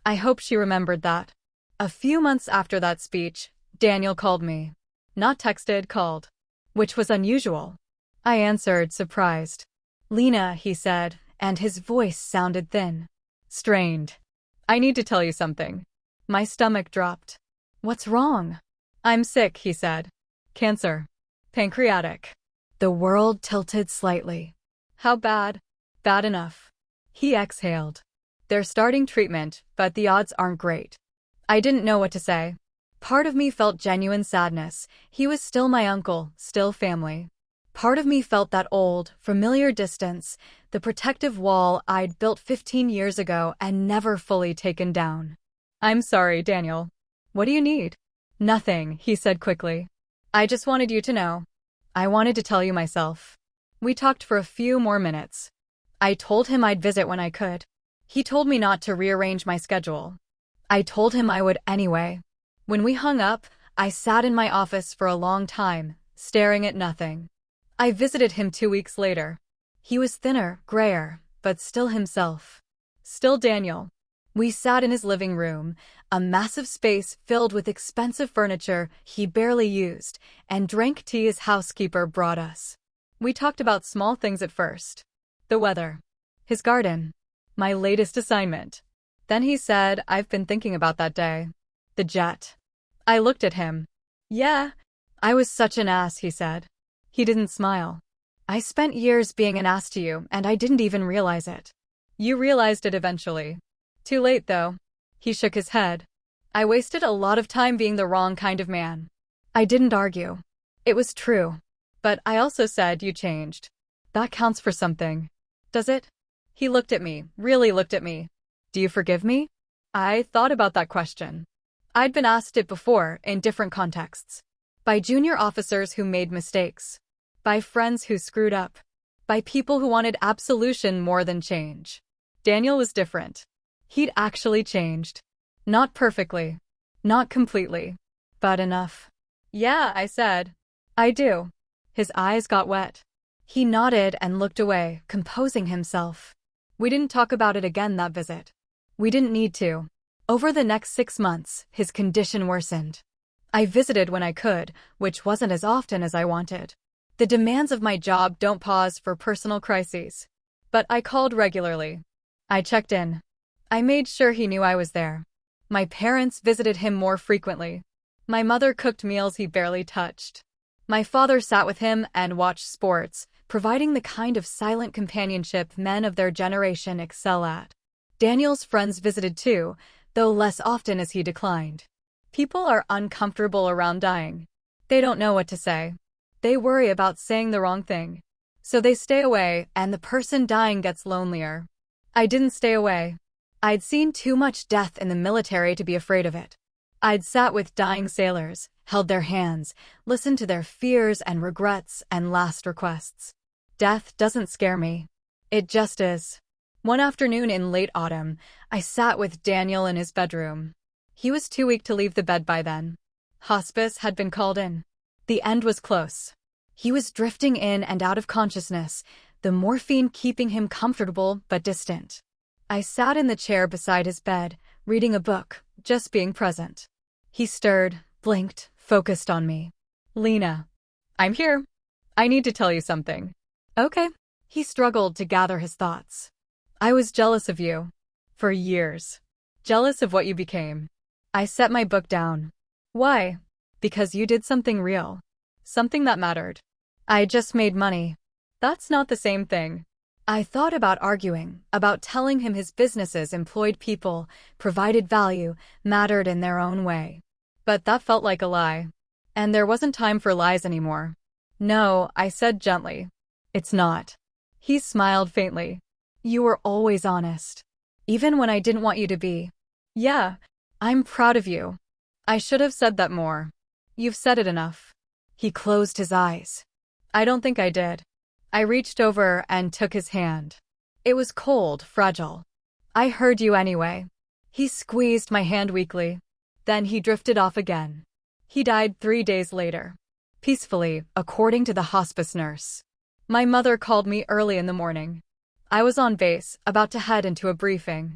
I hope she remembered that. A few months after that speech, Daniel called me. Not texted, called. Which was unusual. I answered, surprised. Lena, he said, and his voice sounded thin. Strained. I need to tell you something. My stomach dropped. What's wrong? I'm sick, he said. Cancer. Pancreatic. The world tilted slightly. How bad? Bad enough. He exhaled. They're starting treatment, but the odds aren't great. I didn't know what to say. Part of me felt genuine sadness. He was still my uncle, still family. Part of me felt that old, familiar distance, the protective wall I'd built 15 years ago and never fully taken down. I'm sorry, Daniel. What do you need? Nothing, he said quickly. I just wanted you to know. I wanted to tell you myself. We talked for a few more minutes. I told him I'd visit when I could. He told me not to rearrange my schedule. I told him I would anyway. When we hung up, I sat in my office for a long time, staring at nothing. I visited him 2 weeks later. He was thinner, grayer, but still himself. Still Daniel. We sat in his living room, a massive space filled with expensive furniture he barely used, and drank tea his housekeeper brought us. We talked about small things at first. The weather. His garden. My latest assignment. Then he said, I've been thinking about that day. The jet. I looked at him. Yeah, I was such an ass, he said. He didn't smile. I spent years being an ass to you, and I didn't even realize it. You realized it eventually. Too late, though. He shook his head. I wasted a lot of time being the wrong kind of man. I didn't argue. It was true. But I also said you changed. That counts for something. Does it? He looked at me, really looked at me. Do you forgive me? I thought about that question. I'd been asked it before, in different contexts. By junior officers who made mistakes. By friends who screwed up. By people who wanted absolution more than change. Daniel was different. He'd actually changed. Not perfectly. Not completely. But enough. Yeah, I said. I do. His eyes got wet. He nodded and looked away, composing himself. We didn't talk about it again that visit. We didn't need to. Over the next 6 months, his condition worsened. I visited when I could, which wasn't as often as I wanted. The demands of my job don't pause for personal crises. But I called regularly. I checked in. I made sure he knew I was there. My parents visited him more frequently. My mother cooked meals he barely touched. My father sat with him and watched sports, providing the kind of silent companionship men of their generation excel at. Daniel's friends visited too, though less often as he declined. People are uncomfortable around dying. They don't know what to say. They worry about saying the wrong thing. So they stay away, and the person dying gets lonelier. I didn't stay away. I'd seen too much death in the military to be afraid of it. I'd sat with dying sailors, held their hands, listened to their fears and regrets and last requests. Death doesn't scare me. It just is. One afternoon in late autumn, I sat with Daniel in his bedroom. He was too weak to leave the bed by then. Hospice had been called in. The end was close. He was drifting in and out of consciousness, the morphine keeping him comfortable but distant. I sat in the chair beside his bed, reading a book, just being present. He stirred, blinked, focused on me. Lena. I'm here. I need to tell you something. Okay. He struggled to gather his thoughts. I was jealous of you. For years. Jealous of what you became. I set my book down. Why? Because you did something real. Something that mattered. I just made money. That's not the same thing. I thought about arguing, about telling him his businesses employed people, provided value, mattered in their own way. But that felt like a lie. And there wasn't time for lies anymore. No, I said gently. It's not. He smiled faintly. You were always honest. Even when I didn't want you to be. Yeah, I'm proud of you. I should have said that more. You've said it enough. He closed his eyes. I don't think I did. I reached over and took his hand. It was cold, fragile. I heard you anyway. He squeezed my hand weakly. Then he drifted off again. He died 3 days later. Peacefully, according to the hospice nurse. My mother called me early in the morning. I was on base, about to head into a briefing.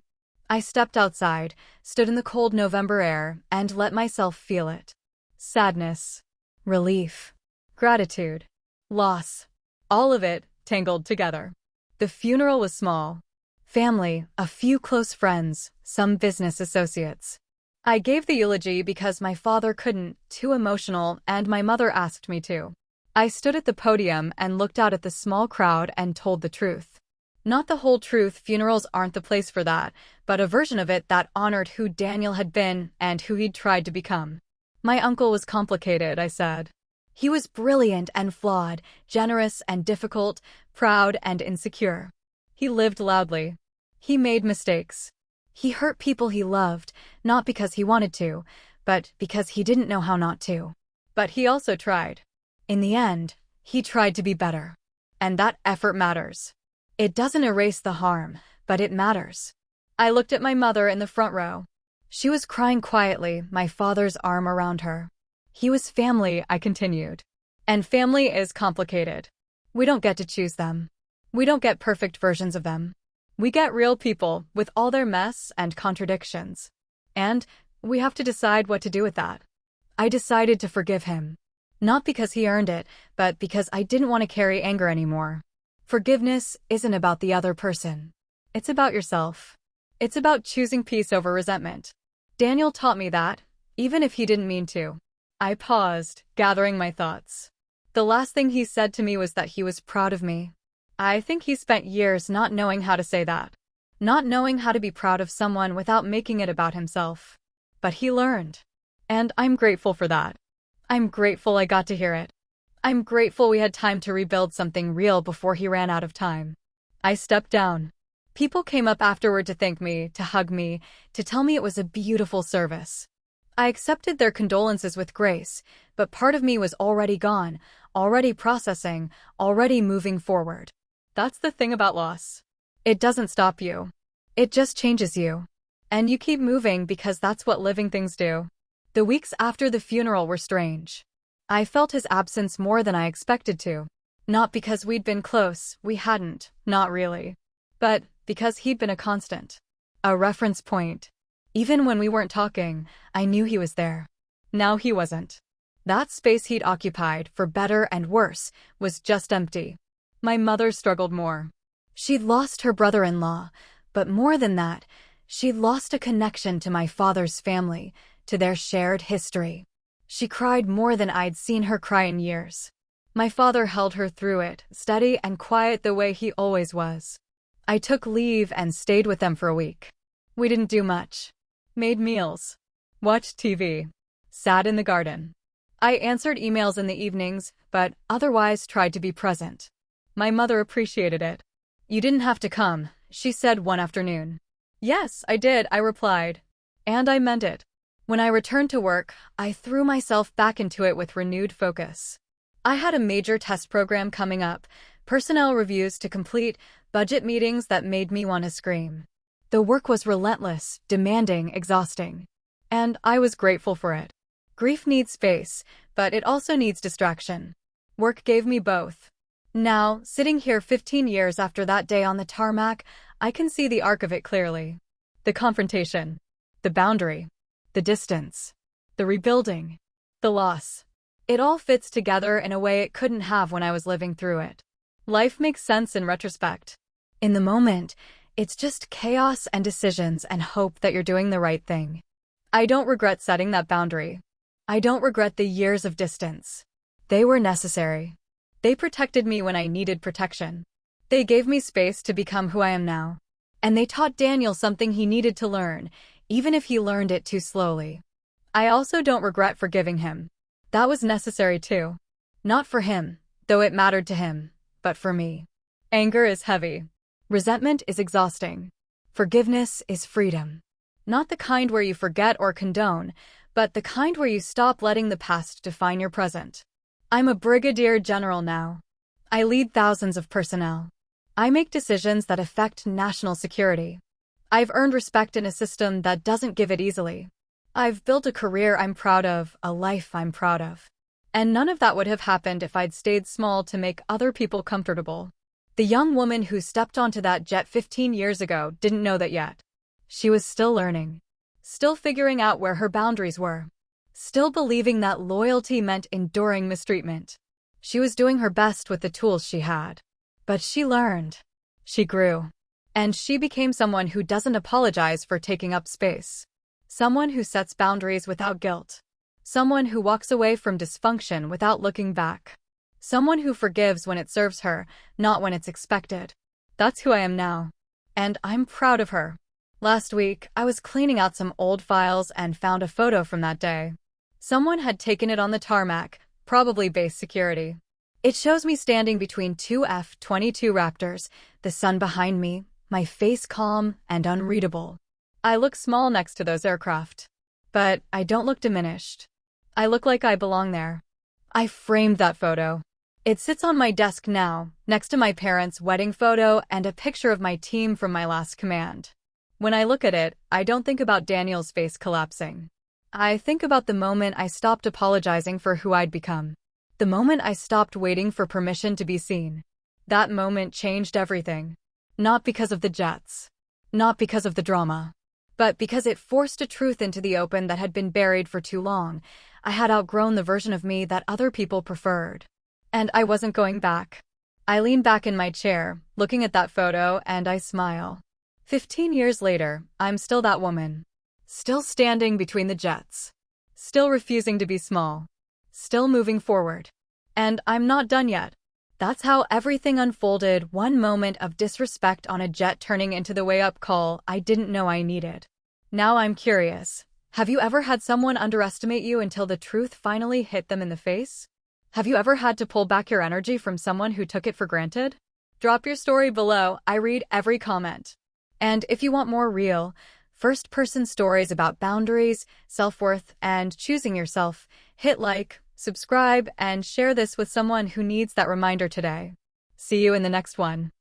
I stepped outside, stood in the cold November air, and let myself feel it. Sadness. Relief. Gratitude. Loss. All of it tangled together. The funeral was small. Family, a few close friends, some business associates. I gave the eulogy because my father couldn't, too emotional, and my mother asked me to. I stood at the podium and looked out at the small crowd and told the truth. Not the whole truth, funerals aren't the place for that, but a version of it that honored who Daniel had been and who he'd tried to become. My uncle was complicated, I said. He was brilliant and flawed, generous and difficult, proud and insecure. He lived loudly. He made mistakes. He hurt people he loved, not because he wanted to, but because he didn't know how not to. But he also tried. In the end, he tried to be better. And that effort matters. It doesn't erase the harm, but it matters. I looked at my mother in the front row. She was crying quietly, my father's arm around her. He was family, I continued. And family is complicated. We don't get to choose them. We don't get perfect versions of them. We get real people with all their mess and contradictions. And we have to decide what to do with that. I decided to forgive him. Not because he earned it, but because I didn't want to carry anger anymore. Forgiveness isn't about the other person. It's about yourself. It's about choosing peace over resentment. Daniel taught me that, even if he didn't mean to. I paused, gathering my thoughts. The last thing he said to me was that he was proud of me. I think he spent years not knowing how to say that. Not knowing how to be proud of someone without making it about himself. But he learned. And I'm grateful for that. I'm grateful I got to hear it. I'm grateful we had time to rebuild something real before he ran out of time. I stepped down. People came up afterward to thank me, to hug me, to tell me it was a beautiful service. I accepted their condolences with grace, but part of me was already gone, already processing, already moving forward. That's the thing about loss. It doesn't stop you. It just changes you. And you keep moving because that's what living things do. The weeks after the funeral were strange. I felt his absence more than I expected to. Not because we'd been close, we hadn't, not really. But because he'd been a constant. A reference point. Even when we weren't talking, I knew he was there. Now he wasn't. That space he'd occupied, for better and worse, was just empty. My mother struggled more. She'd lost her brother-in-law, but more than that, she'd lost a connection to my father's family, to their shared history. She cried more than I'd seen her cry in years. My father held her through it, steady and quiet the way he always was. I took leave and stayed with them for a week. We didn't do much. Made meals. Watched TV. Sat in the garden. I answered emails in the evenings, but otherwise tried to be present. My mother appreciated it. "You didn't have to come," she said one afternoon. "Yes, I did," I replied. And I meant it. When I returned to work, I threw myself back into it with renewed focus. I had a major test program coming up, personnel reviews to complete, budget meetings that made me want to scream. The work was relentless, demanding, exhausting. And I was grateful for it. Grief needs space, but it also needs distraction. Work gave me both. Now, sitting here 15 years after that day on the tarmac, I can see the arc of it clearly. The confrontation. The boundary. The distance. The rebuilding. The loss. It all fits together in a way it couldn't have when I was living through it. Life makes sense in retrospect. In the moment, it's just chaos and decisions and hope that you're doing the right thing. I don't regret setting that boundary. I don't regret the years of distance. They were necessary. They protected me when I needed protection. They gave me space to become who I am now. And they taught Daniel something he needed to learn, even if he learned it too slowly. I also don't regret forgiving him. That was necessary too. Not for him, though it mattered to him, but for me. Anger is heavy. Resentment is exhausting. Forgiveness is freedom. Not the kind where you forget or condone, but the kind where you stop letting the past define your present. I'm a brigadier general now. I lead thousands of personnel. I make decisions that affect national security. I've earned respect in a system that doesn't give it easily. I've built a career I'm proud of, a life I'm proud of. And none of that would have happened if I'd stayed small to make other people comfortable. The young woman who stepped onto that jet 15 years ago didn't know that yet. She was still learning. Still figuring out where her boundaries were. Still believing that loyalty meant enduring mistreatment. She was doing her best with the tools she had. But she learned. She grew. And she became someone who doesn't apologize for taking up space. Someone who sets boundaries without guilt. Someone who walks away from dysfunction without looking back. Someone who forgives when it serves her, not when it's expected. That's who I am now. And I'm proud of her. Last week, I was cleaning out some old files and found a photo from that day. Someone had taken it on the tarmac, probably base security. It shows me standing between two F-22 Raptors, the sun behind me, my face calm and unreadable. I look small next to those aircraft. But I don't look diminished. I look like I belong there. I framed that photo. It sits on my desk now, next to my parents' wedding photo and a picture of my team from my last command. When I look at it, I don't think about Daniel's face collapsing. I think about the moment I stopped apologizing for who I'd become. The moment I stopped waiting for permission to be seen. That moment changed everything. Not because of the jets. Not because of the drama. But because it forced a truth into the open that had been buried for too long. I had outgrown the version of me that other people preferred. And I wasn't going back. I lean back in my chair, looking at that photo, and I smile. 15 years later, I'm still that woman. Still standing between the jets. Still refusing to be small. Still moving forward. And I'm not done yet. That's how everything unfolded, one moment of disrespect on a jet turning into the way-up call I didn't know I needed. Now I'm curious. Have you ever had someone underestimate you until the truth finally hit them in the face? Have you ever had to pull back your energy from someone who took it for granted? Drop your story below. I read every comment. And if you want more real, first-person stories about boundaries, self-worth, and choosing yourself, hit like, subscribe, and share this with someone who needs that reminder today. See you in the next one.